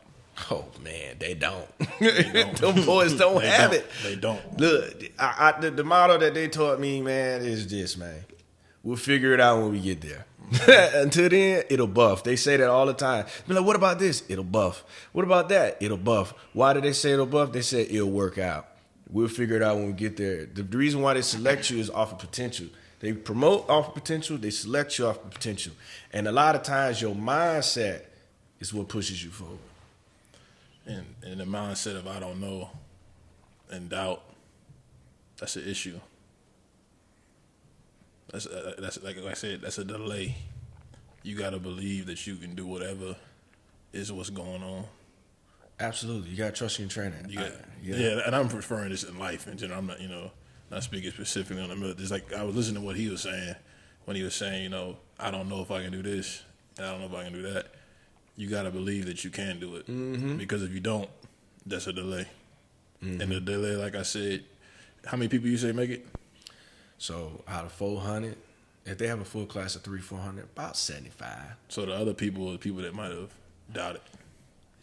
Oh man, they don't. Them boys don't have it. They don't. Look, the motto that they taught me, man, is this, man. We'll figure it out when we get there. Until then, it'll buff. They say that all the time. Be like, what about this? It'll buff. What about that? It'll buff. Why did they say it'll buff? They said it'll work out. We'll figure it out when we get there. The reason why they select you is off of potential. They promote off of potential. They select you off of potential. And a lot of times your mindset is what pushes you forward. And the mindset of I don't know and doubt, that's an issue. That's like I said, that's a delay. You got to believe that you can do whatever is what's going on. Absolutely. You got to trust your trainer. Yeah, and I'm referring this in life in general. I'm not, not speaking specifically on the military. It's like I was listening to what he was saying when he was saying, I don't know if I can do this and I don't know if I can do that. You got to believe that you can do it. Because if you don't, that's a delay. And the delay, like I said, how many people you say make it? So out of 400, if they have a full class of 400, about 75. So the other people are the people that might have doubted.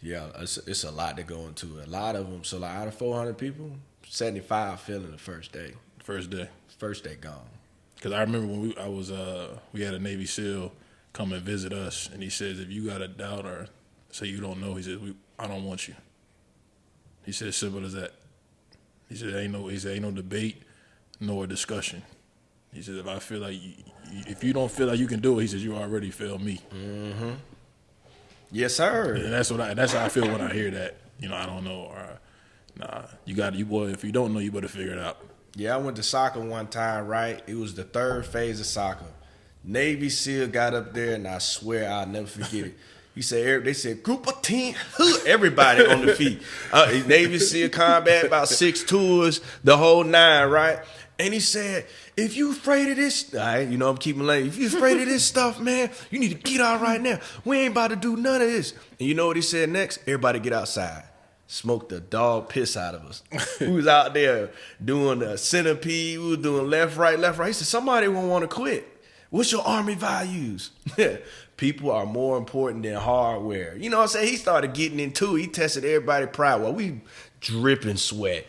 Yeah, it's a lot to go into. A lot of them. So like out of 400 people, 75 failing the first day. First day. First day gone. Because I remember when we had a Navy SEAL come and visit us, and he says, if you got a doubt or say you don't know, he says, I don't want you. He said, simple as that. He said, ain't no debate nor discussion. He said, if I feel like if you don't feel like you can do it, he says, you already failed me. Yes, sir. And that's how I feel when I hear that. I don't know, or nah, boy, if you don't know, you better figure it out. Yeah, I went to soccer one time, right? It was the third phase of soccer. Navy SEAL got up there, and I swear I'll never forget it. They said, group of 10, everybody on the feet. Navy SEAL combat, about 6 tours, the whole 9, right? And he said, if you afraid of this, all right, I'm keeping lane. If you afraid of this stuff, man, you need to get out right now. We ain't about to do none of this. And you know what he said next? Everybody get outside. Smoked the dog piss out of us. We was out there doing the centipede. We was doing left, right. He said, somebody won't want to quit. What's your Army values? People are more important than hardware. You know what I'm saying? He started getting into it. He tested everybody's pride while we dripping sweat.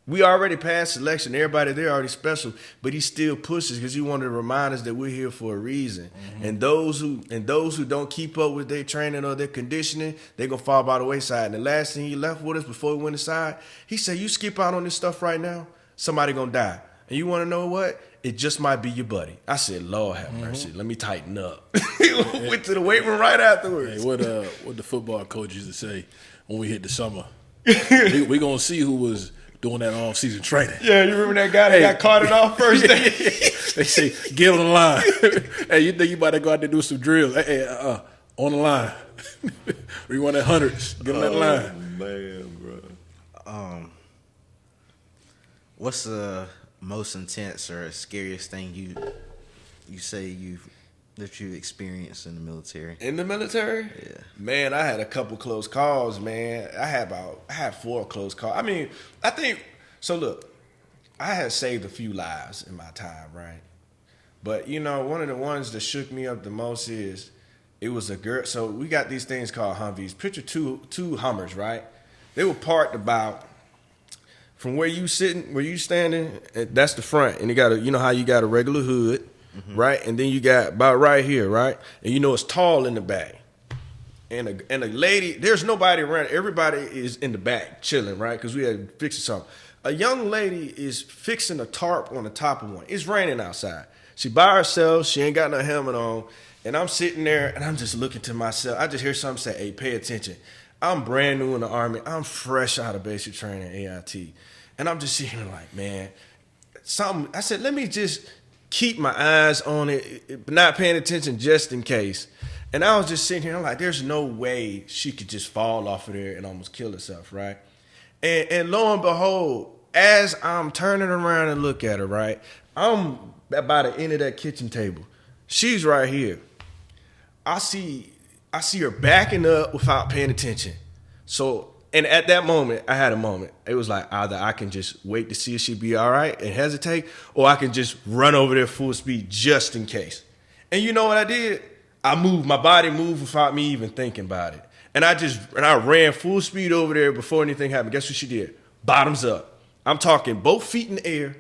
We already passed selection. Everybody there already special, but he still pushes because he wanted to remind us that we're here for a reason. And those who don't keep up with their training or their conditioning, they're gonna fall by the wayside. And the last thing he left with us before we went inside, he said, "You skip out on this stuff right now, somebody gonna die. And you want to know what? It just might be your buddy." I said, "Lord have mercy. Let me tighten up." Went to the weight room right afterwards. Hey, what the football coach used to say when we hit the summer? we gonna see who was doing that off-season training. Yeah, you remember that guy that got carted off first day? They say, get on the line. Hey, you think you about to go out there and do some drills? Hey, on the line. We want that hundreds. Get on that line. Man, bro. What's the most intense or scariest thing you say that you experienced in the military? In the military? Yeah. Man, I had a couple close calls, man. I had 4 close calls. I mean, I think, so look, I had saved a few lives in my time, right? But, one of the ones that shook me up the most is, it was a girl. So we got these things called Humvees. Picture two Hummers, right? They were parked about, from where you standing, that's the front. And you got how you got a regular hood. right? And then you got about right here, right? And you know it's tall in the back. And a lady, there's nobody around. Everybody is in the back chilling, right? Because we had fixing something. A young lady is fixing a tarp on the top of one. It's raining outside. She by herself. She ain't got no helmet on. And I'm sitting there, and I'm just looking to myself. I just hear something say, hey, pay attention. I'm brand new in the Army. I'm fresh out of basic training, AIT. And I'm just sitting here like, man, something. I said, let me just keep my eyes on it, not paying attention just in case. And I was just sitting here, I'm like, there's no way she could just fall off of there and almost kill herself, right? And lo and behold, as I'm turning around and look at her, right, I'm by the end of that kitchen table. She's right here. I see her backing up without paying attention. So, and at that moment, I had a moment. It was like either I can just wait to see if she'd be all right and hesitate, or I can just run over there full speed just in case. And you know what I did? I moved, my body moved without me even thinking about it. And I ran full speed over there before anything happened. Guess what she did? Bottoms up. I'm talking both feet in the air,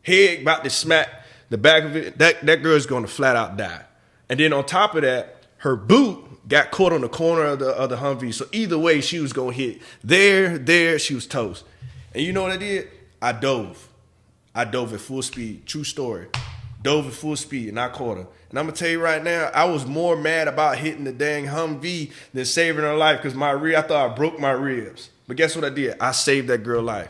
head about to smack the back of it. That girl's going to flat out die. And then on top of that, her boot got caught on the corner of the Humvee. So either way, she was going to hit there, she was toast. And you know what I did? I dove at full speed. True story. Dove at full speed, and I caught her. And I'm going to tell you right now, I was more mad about hitting the dang Humvee than saving her life because I thought I broke my ribs. But guess what I did? I saved that girl's life.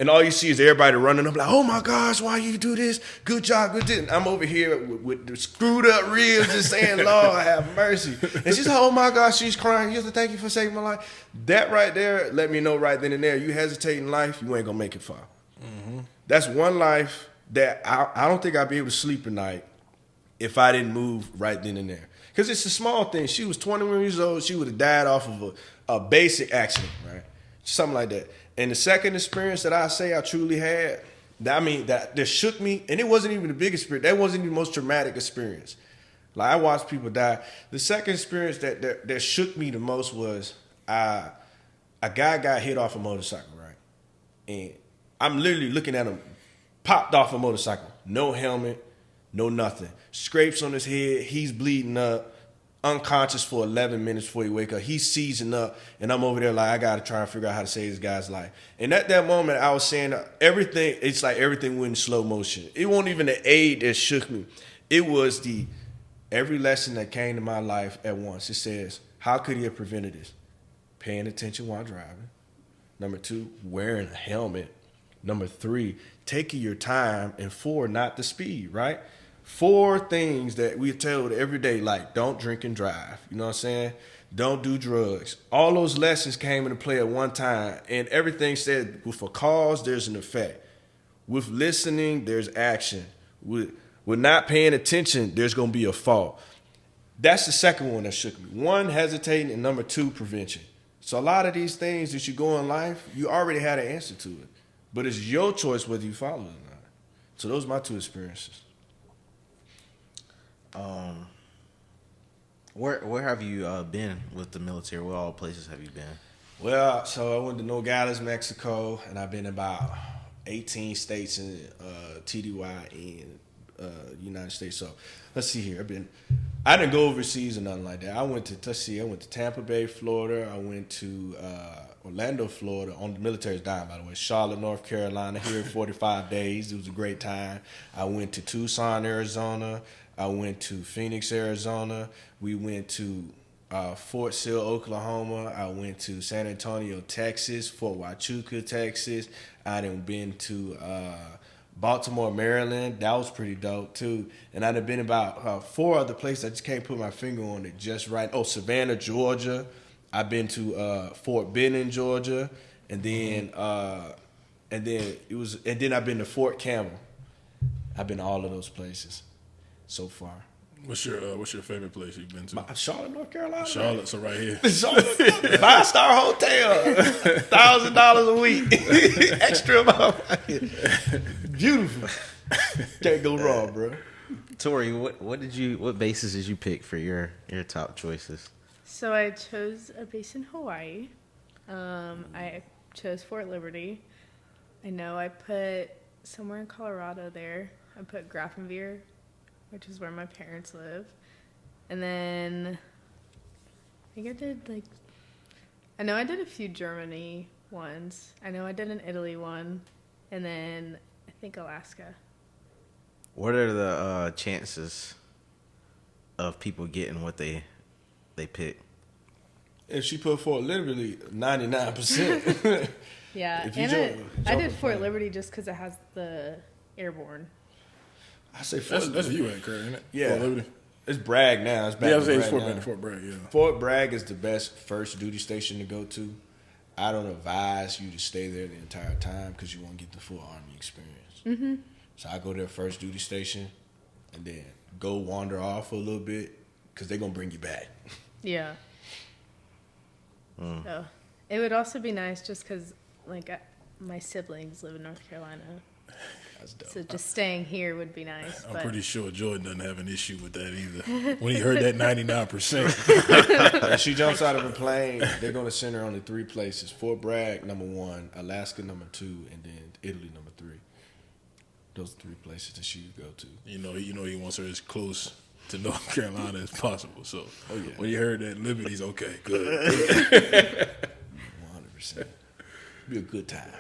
And all you see is everybody running up like, oh my gosh, why you do this? Good job, good job. And I'm over here with the screwed up ribs just saying, Lord, have mercy. And she's like, oh my gosh, she's crying. You have to thank you for saving my life. That right there let me know right then and there, you hesitate in life, you ain't going to make it far. Mm-hmm. That's one life that I don't think I'd be able to sleep at night if I didn't move right then and there. Because it's a small thing. She was 21 years old. She would have died off of a basic accident, right? Something like that. And the second experience that I say I truly had, that shook me, and it wasn't even the biggest experience. That wasn't even the most traumatic experience. Like, I watched people die. The second experience that shook me the most was a guy got hit off a motorcycle, right? And I'm literally looking at him, popped off a motorcycle. No helmet, no nothing. Scrapes on his head. He's bleeding up. Unconscious for 11 minutes before he wake up. He's seizing up, and I'm over there like, I got to try and figure out how to save this guy's life. And at that moment, I was saying everything, it's like everything went in slow motion. It wasn't even the aid that shook me. It was every lesson that came to my life at once. It says, how could he have prevented this? Paying attention while driving. Number 2, wearing a helmet. Number 3, taking your time. And 4, not the speed, right? 4 things that we told every day, like don't drink and drive. You know what I'm saying? Don't do drugs. All those lessons came into play at one time, and everything said with a cause, there's an effect. With listening, there's action. With not paying attention, there's going to be a fault. That's the second one that shook me. 1, hesitating, and number 2, prevention. So a lot of these things that you go in life, you already had an answer to it. But it's your choice whether you follow it or not. So those are my 2 experiences. Where have you been with the military? Where all places have you been? Well, so I went to Nogales, Mexico, and I've been about 18 states in TDY in United States. So let's see here. I didn't go overseas or nothing like that. I went to Tampa Bay, Florida. I went to Orlando, Florida, on the military's dime, by the way. Charlotte, North Carolina, here 45 days. It was a great time. I went to Tucson, Arizona. I went to Phoenix, Arizona. We went to Fort Sill, Oklahoma. I went to San Antonio, Texas, Fort Huachuca, Texas. I done been to Baltimore, Maryland. That was pretty dope, too. And I'd have been about 4 other places. I just can't put my finger on it just right. Oh, Savannah, Georgia. I've been to Fort Benning, Georgia. And then I've been to Fort Campbell. I've been to all of those places so far. What's your favorite place you've been to? Charlotte, North Carolina. Charlotte, so right here. Charlotte, 5-star hotel, $1,000 a week, extra amount. Beautiful. Can't go wrong, bro. Tori, what bases did you pick for your top choices? So I chose a base in Hawaii. I chose Fort Liberty. I know I put somewhere in Colorado there. I put Grafenwehr. which is where my parents live. And then I think I did I know I did a few Germany ones. I know I did an Italy one, and then I think Alaska. What are the chances of people getting what they pick? If she put Fort literally 99%. Yeah, If you and I did Fort plane. Liberty just because it has the airborne. I say Fort. That's a you at, Kurt, isn't it? Yeah. Fort Liberty. It's Bragg now. It's back Yeah, I to was saying it's Bragg now. Fort Bragg, yeah. Fort Bragg is the best first duty station to go to. I don't advise you to stay there the entire time because you won't get the full Army experience. Mm-hmm. So I go there first duty station and then go wander off for a little bit because they're going to bring you back. Yeah. So it would also be nice just because, my siblings live in North Carolina. That's dope. So just staying here would be nice. I'm but pretty sure Jordan doesn't have an issue with that either. When he heard that 99%. When she jumps out of a plane, they're going to send her only 3 places. Fort Bragg, number 1. Alaska, number 2. And then Italy, number 3. Those are 3 places that she would go to. You know he wants her as close to North Carolina as possible. So yeah. when you heard that, Liberty's okay, good. 100%. Be a good time.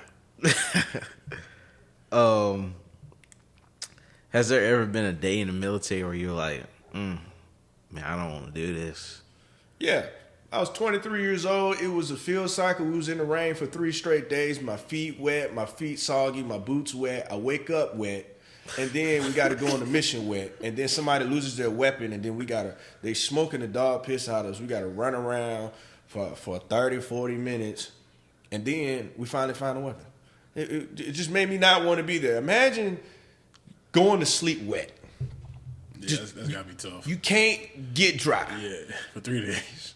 Has there ever been a day in the military where you're like, man, I don't want to do this? Yeah. I was 23 years old. It was a field cycle. We was in the rain for 3 straight days. My feet wet, my feet soggy, my boots wet. I wake up wet. And then we got to go on the mission wet. And then somebody loses their weapon. And then they smoking the dog piss out of us. We got to run around for 30, 40 minutes. And then we finally find a weapon. It just made me not want to be there. Imagine going to sleep wet. Yeah, that's got to be tough. You can't get dry. Yeah, for 3 days.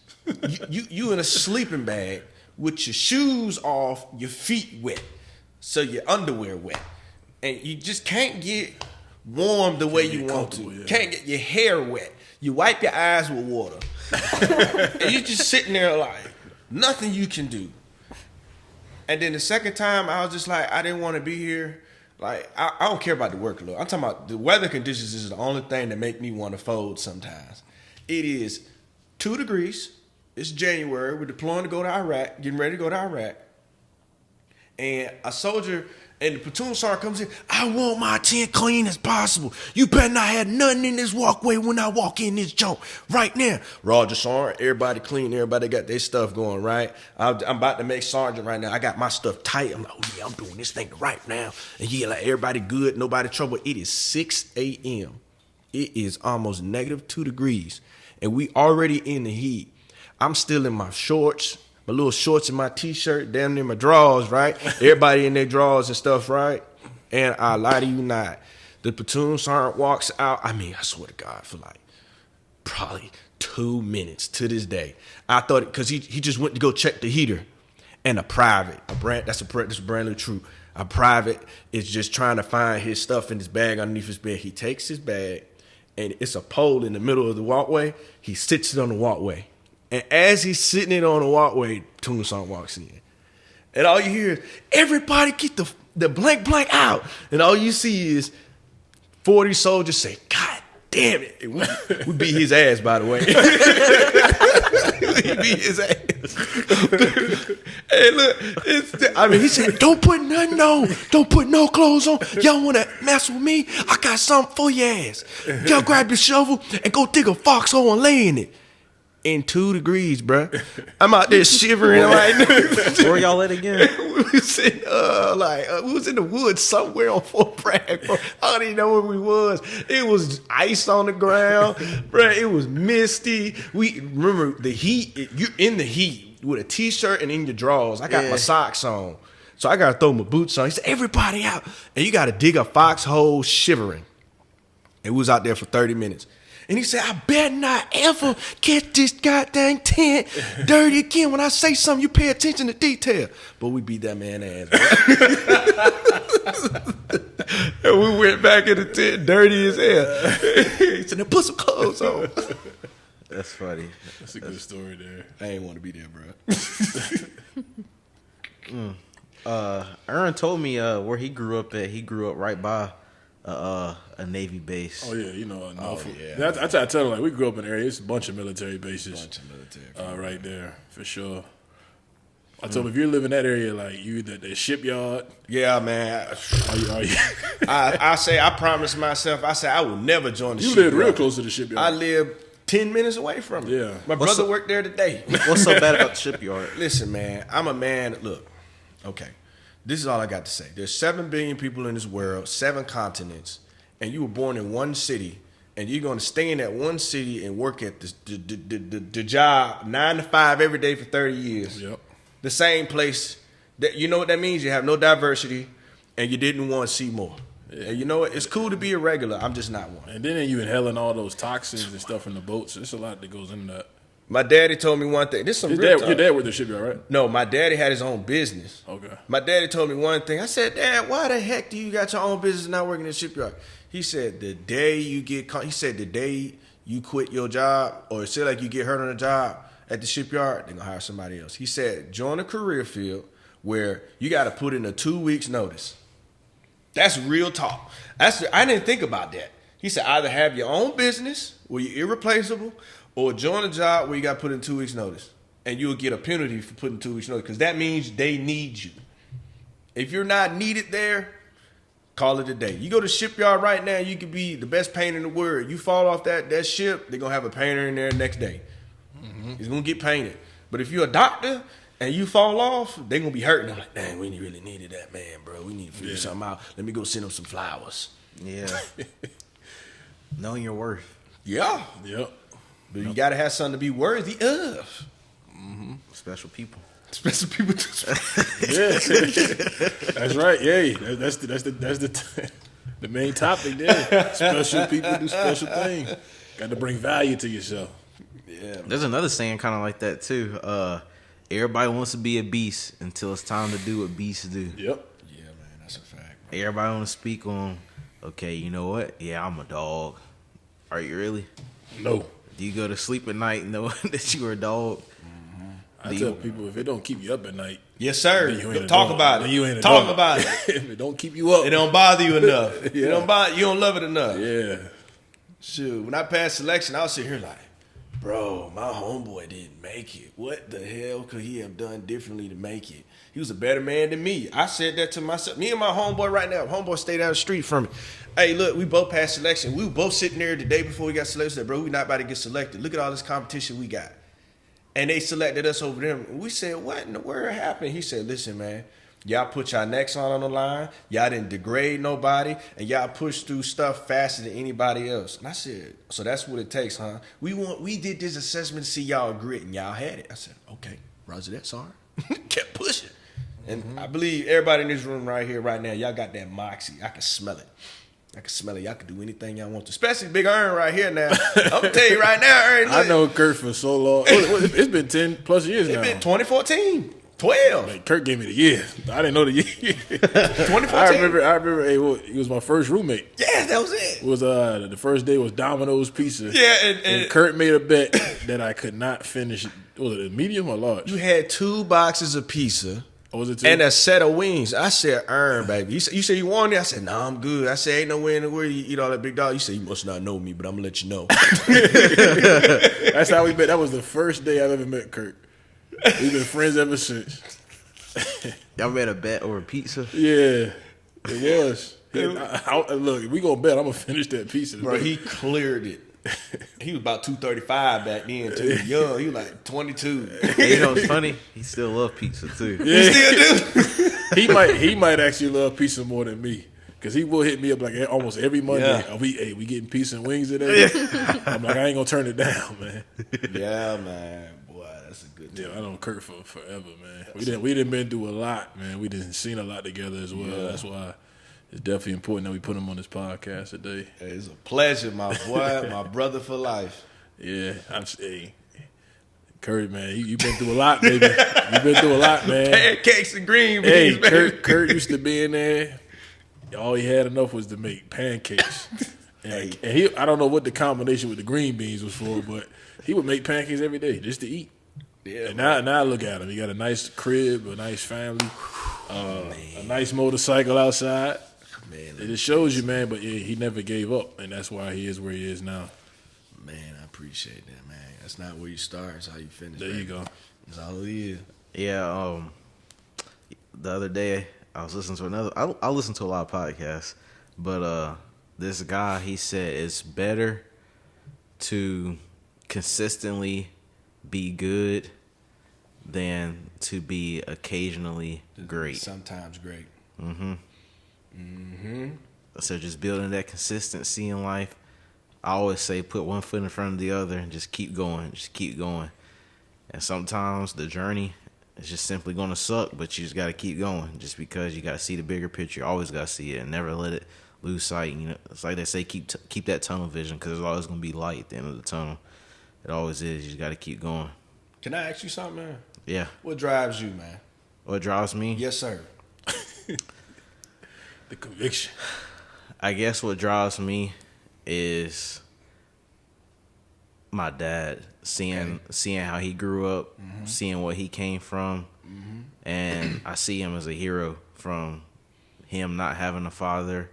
you in a sleeping bag with your shoes off, your feet wet, so your underwear wet, and you just can't get warm the way you want to. Yeah. Can't get your hair wet. You wipe your eyes with water, and you're just sitting there like nothing you can do. And then the second time, I was just like, I didn't want to be here. Like, I don't care about the workload. I'm talking about the weather conditions is the only thing that make me want to fold sometimes. It is 2 degrees. It's January. We're deploying to go to Iraq, getting ready to go to Iraq. And a soldier and the platoon sergeant comes in, I want my tent clean as possible. You better not have nothing in this walkway when I walk in this joint right now. Roger, sergeant. Everybody clean. Everybody got their stuff going, right? I'm about to make sergeant right now. I got my stuff tight. I'm like, oh, yeah, I'm doing this thing right now. And yeah, like everybody good, nobody trouble. It is 6 a.m. It is almost -2 degrees. And we already in the heat. I'm still in my shorts. My little shorts and my T-shirt, damn near my drawers, right? Everybody in their drawers and stuff, right? And I lie to you not. The platoon sergeant walks out. I mean, I swear to God, for like probably 2 minutes to this day. I thought, because he just went to go check the heater. And a private, that's a brand new troop. A private is just trying to find his stuff in his bag underneath his bed. He takes his bag, and it's a pole in the middle of the walkway. He sits it on the walkway. And as he's sitting it on the walkway, platoon sergeant walks in. And all you hear is, everybody get the blank out. And all you see is 40 soldiers say, God damn it. We beat his ass, by the way. We beat his ass. Hey, look, he said, don't put nothing on. Don't put no clothes on. Y'all want to mess with me? I got something for your ass. Y'all grab your shovel and go dig a foxhole and lay in it. In 2 degrees, bruh. I'm out there shivering right now. Where y'all at again? We was in we was in the woods somewhere on Fort Bragg, bro. I don't even know where we was. It was ice on the ground, bruh. It was misty. We remember the heat. You're in the heat with a T-shirt and in your drawers. I got my socks on, so I gotta throw my boots on. He said, "Everybody out," and you gotta dig a foxhole shivering. And we was out there for 30 minutes. And he said, I better not ever get this goddamn tent dirty again. When I say something, you pay attention to detail. But we beat that man ass. And we went back in the tent dirty as hell. He said, now put some clothes on. That's funny. That's a good story there. I ain't want to be there, bro. Aaron told me where he grew up at. He grew up right by a Navy base. Oh yeah, you know. Norfolk. yeah. I try to tell them, like, we grew up in the area. It's a bunch of military bases. Bunch of military. Right there for sure. I told him if you live in that area, like you either the shipyard. Yeah, man. Are you? I promised myself. I said I would never join the You shipyard. live real close to the shipyard. I live 10 minutes away from it. Yeah. My brother worked there today. What's so bad about the shipyard? Listen, man, I'm a man. Look, okay, this is all I got to say. There's 7 billion people in this world, 7 continents, and you were born in one city, and you're going to stay in that one city and work at the job 9 to 5 every day for 30 years. Yep. The same place. That you know what that means? You have no diversity, and you didn't want to see more. Yeah. And you know what? It's cool to be a regular. I'm just not one. And then you inhaling all those toxins and stuff in the boats. There's a lot that goes into that. My daddy told me one thing. This is some real talk. Your dad worked the shipyard, right? No, my daddy had his own business. Okay. My daddy told me one thing. I said, Dad, why the heck do you got your own business and not working in the shipyard? He said, the day you get caught, he said, the day you quit your job or say like you get hurt on a job at the shipyard, they're going to hire somebody else. He said, join a career field where you got to put in a 2 weeks notice. That's real talk. I didn't think about that. He said, either have your own business where you're irreplaceable or join a job where you got to put in 2 weeks notice. And you'll get a penalty for putting 2 weeks notice because that means they need you. If you're not needed there, call it a day. You go to the shipyard right now, you could be the best painter in the world. You fall off that ship, they're going to have a painter in there the next day. Mm-hmm. He's going to get painted. But if you're a doctor and you fall off, they're going to be hurting. They're like, dang, we really needed that man, bro. We need to figure something out. Let me go send him some flowers. Yeah. Knowing your worth. Yeah. Yep. But you got to have something to be worthy of. Mm-hmm. Special people. Special people. Yeah. That's right. Yeah. That's the main topic there. Special people do special things. Got to bring value to yourself. Yeah. There's another saying kind of like that too. Everybody wants to be a beast until it's time to do what beasts do. Yep. Yeah, man, that's a fact. Bro. Everybody want to speak on, okay, you know what? Yeah, I'm a dog. Are you really? No. Do you go to sleep at night knowing that you were a dog? Mm-hmm. I tell people if it don't keep you up at night. Yes, sir. You ain't Talk about it. You ain't a Talk dog. about it. If it don't keep you up. It don't bother you enough. Yeah. You don't love it enough. Yeah. Shoot, when I passed selection, I was sitting here like, bro, my homeboy didn't make it. What the hell could he have done differently to make it? He was a better man than me. I said that to myself. Me and my homeboy right now, homeboy stayed down the street from me. Hey, look, we both passed selection. We were both sitting there the day before we got selected. Said, bro, we not about to get selected. Look at all this competition we got. And they selected us over them. And we said, what in the world happened? He said, listen, man, y'all put y'all necks on the line. Y'all didn't degrade nobody. And y'all pushed through stuff faster than anybody else. And I said, so that's what it takes, huh? We did this assessment to see y'all grit, and y'all had it. I said, okay, roger that, sorry. Kept pushing. And I believe everybody in this room right here, right now, y'all got that moxie. I can smell it. Y'all can do anything y'all want to. Especially Big Earn right here now. I'm going to tell you right now, Earn. I know Kurt for so long. It's been 10 plus years now. It's been 2014. 12. Man, Kurt gave me the year. I didn't know the year. 2014. I remember he was my first roommate. Yeah, that was it. It was the first day was Domino's Pizza. Yeah, and Kurt made a bet that I could not finish. Was it a medium or large? You had 2 boxes of pizza. Or was it 2? And a set of wings. I said, Earn, baby. You said you wanted it? I said, nah, I'm good. I said, ain't no way in the world you eat all that big dog. You said, you must not know me, but I'm going to let you know. That's how we met. That was the first day I've ever met Kurt. We've been friends ever since. Y'all made a bet over pizza? Yeah, it was. Look, we gonna bet I'm gonna finish that pizza. Bro, he cleared it. He was about 235 back then, too. Young, he was like 22. Hey, you know what's funny? He still love pizza too. Yeah. He still do? He might actually love pizza more than me. Cause he will hit me up like almost every Monday. Yeah. We getting pizza and wings today. I'm like, I ain't gonna turn it down, man. Yeah, man. Boy, that's a good Yeah, I know Kurt for forever, man. We didn't been through a lot, man. We didn't seen a lot together as well. Yeah. That's why it's definitely important that we put him on this podcast today. It's a pleasure, my boy, my brother for life. Yeah, Kurt, man, you been through a lot, baby. You been through a lot, man. Pancakes and green beans, baby. Kurt used to be in there. All he had enough was to make pancakes. And I don't know what the combination with the green beans was for, but he would make pancakes every day just to eat. Yeah, and now look at him. He got a nice crib, a nice family, a nice motorcycle outside. Man, It just shows you, man. But yeah, he never gave up, and that's why he is where he is now. man, I appreciate that, man. That's not where you start; it's how you finish. There you go. That's all it is. Yeah. The other day I was listening to another. I listen to a lot of podcasts, but this guy, he said it's better to consistently be good than to be occasionally great. Sometimes great. So just building that consistency in life. I always say put one foot in front of the other and just keep going. Just keep going. And sometimes the journey is just simply going to suck, but you just got to keep going. Just because you got to see the bigger picture. You always got to see it and never let it lose sight. You know, it's like they say, keep that tunnel vision, because there's always going to be light at the end of the tunnel. It always is. You just got to keep going. Can I ask you something, man? Yeah. What drives you, man? What drives me? Yes, sir. The conviction. I guess what drives me is my dad, seeing how he grew up, seeing what he came from, and I see him as a hero, from him not having a father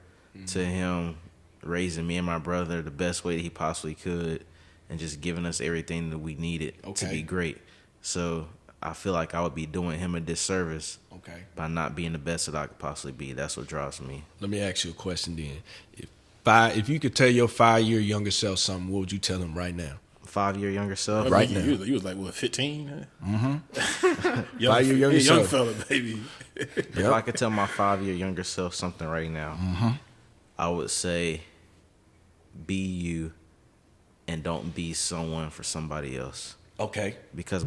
to him raising me and my brother the best way that he possibly could, and just giving us everything that we needed to be great. So I feel like I would be doing him a disservice by not being the best that I could possibly be. That's what drives me. Let me ask you a question then. If you could tell your 5-year younger self something, what would you tell him right now? 5-year younger self? Right now. He was like, what, 15? Mm-hmm. 5-year younger young self. fella, baby. If I could tell my 5-year younger self something right now, I would say be you and don't be someone for somebody else. Okay. Because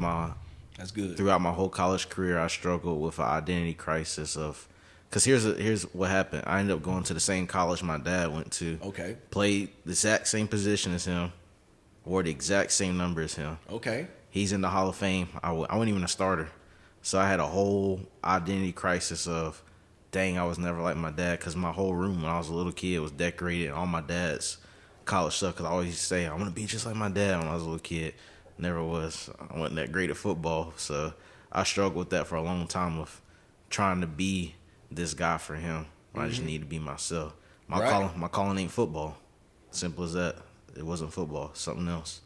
that's good. Throughout my whole college career, I struggled with an identity crisis of, because here's what happened. I ended up going to the same college my dad went to. Okay. Played the exact same position as him, wore the exact same number as him. Okay. He's in the Hall of Fame. I wasn't even a starter. So I had a whole identity crisis of, dang, I was never like my dad, because my whole room when I was a little kid was decorated all my dad's college stuff, because I always used to say, I'm going to be just like my dad when I was a little kid. Never was. I wasn't that great at football, so I struggled with that for a long time, of trying to be this guy for him. I just need to be myself. My calling ain't football. Simple as that. It wasn't football. Something else.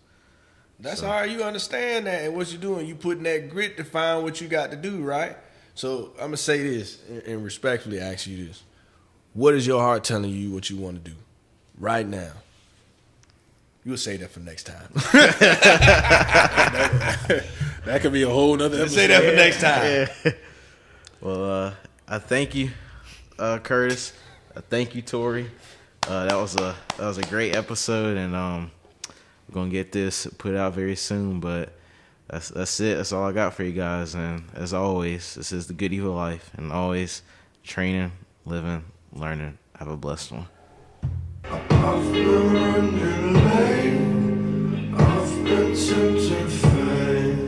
That's all right. You understand that, and what you doing? You putting that grit to find what you got to do, right? So I'm gonna say this and respectfully ask you this: what is your heart telling you what you want to do right now? You'll say that for next time. That could be a whole nother episode. Say that for next time. Yeah. Well, I thank you, Curtis. I thank you, Tori. That was a great episode, and we're gonna get this put out very soon. But that's it. That's all I got for you guys. And as always, this is the Goodieval Life, and always training, living, learning. Have a blessed one. I've been running late, I've been tempted fate,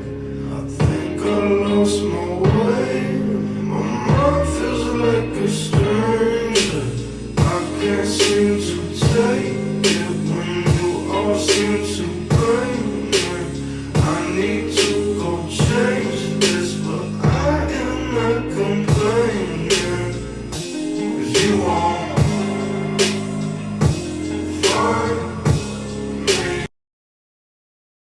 I think I lost my way, my mind feels like a stranger, I can't seem to take it when you all seem to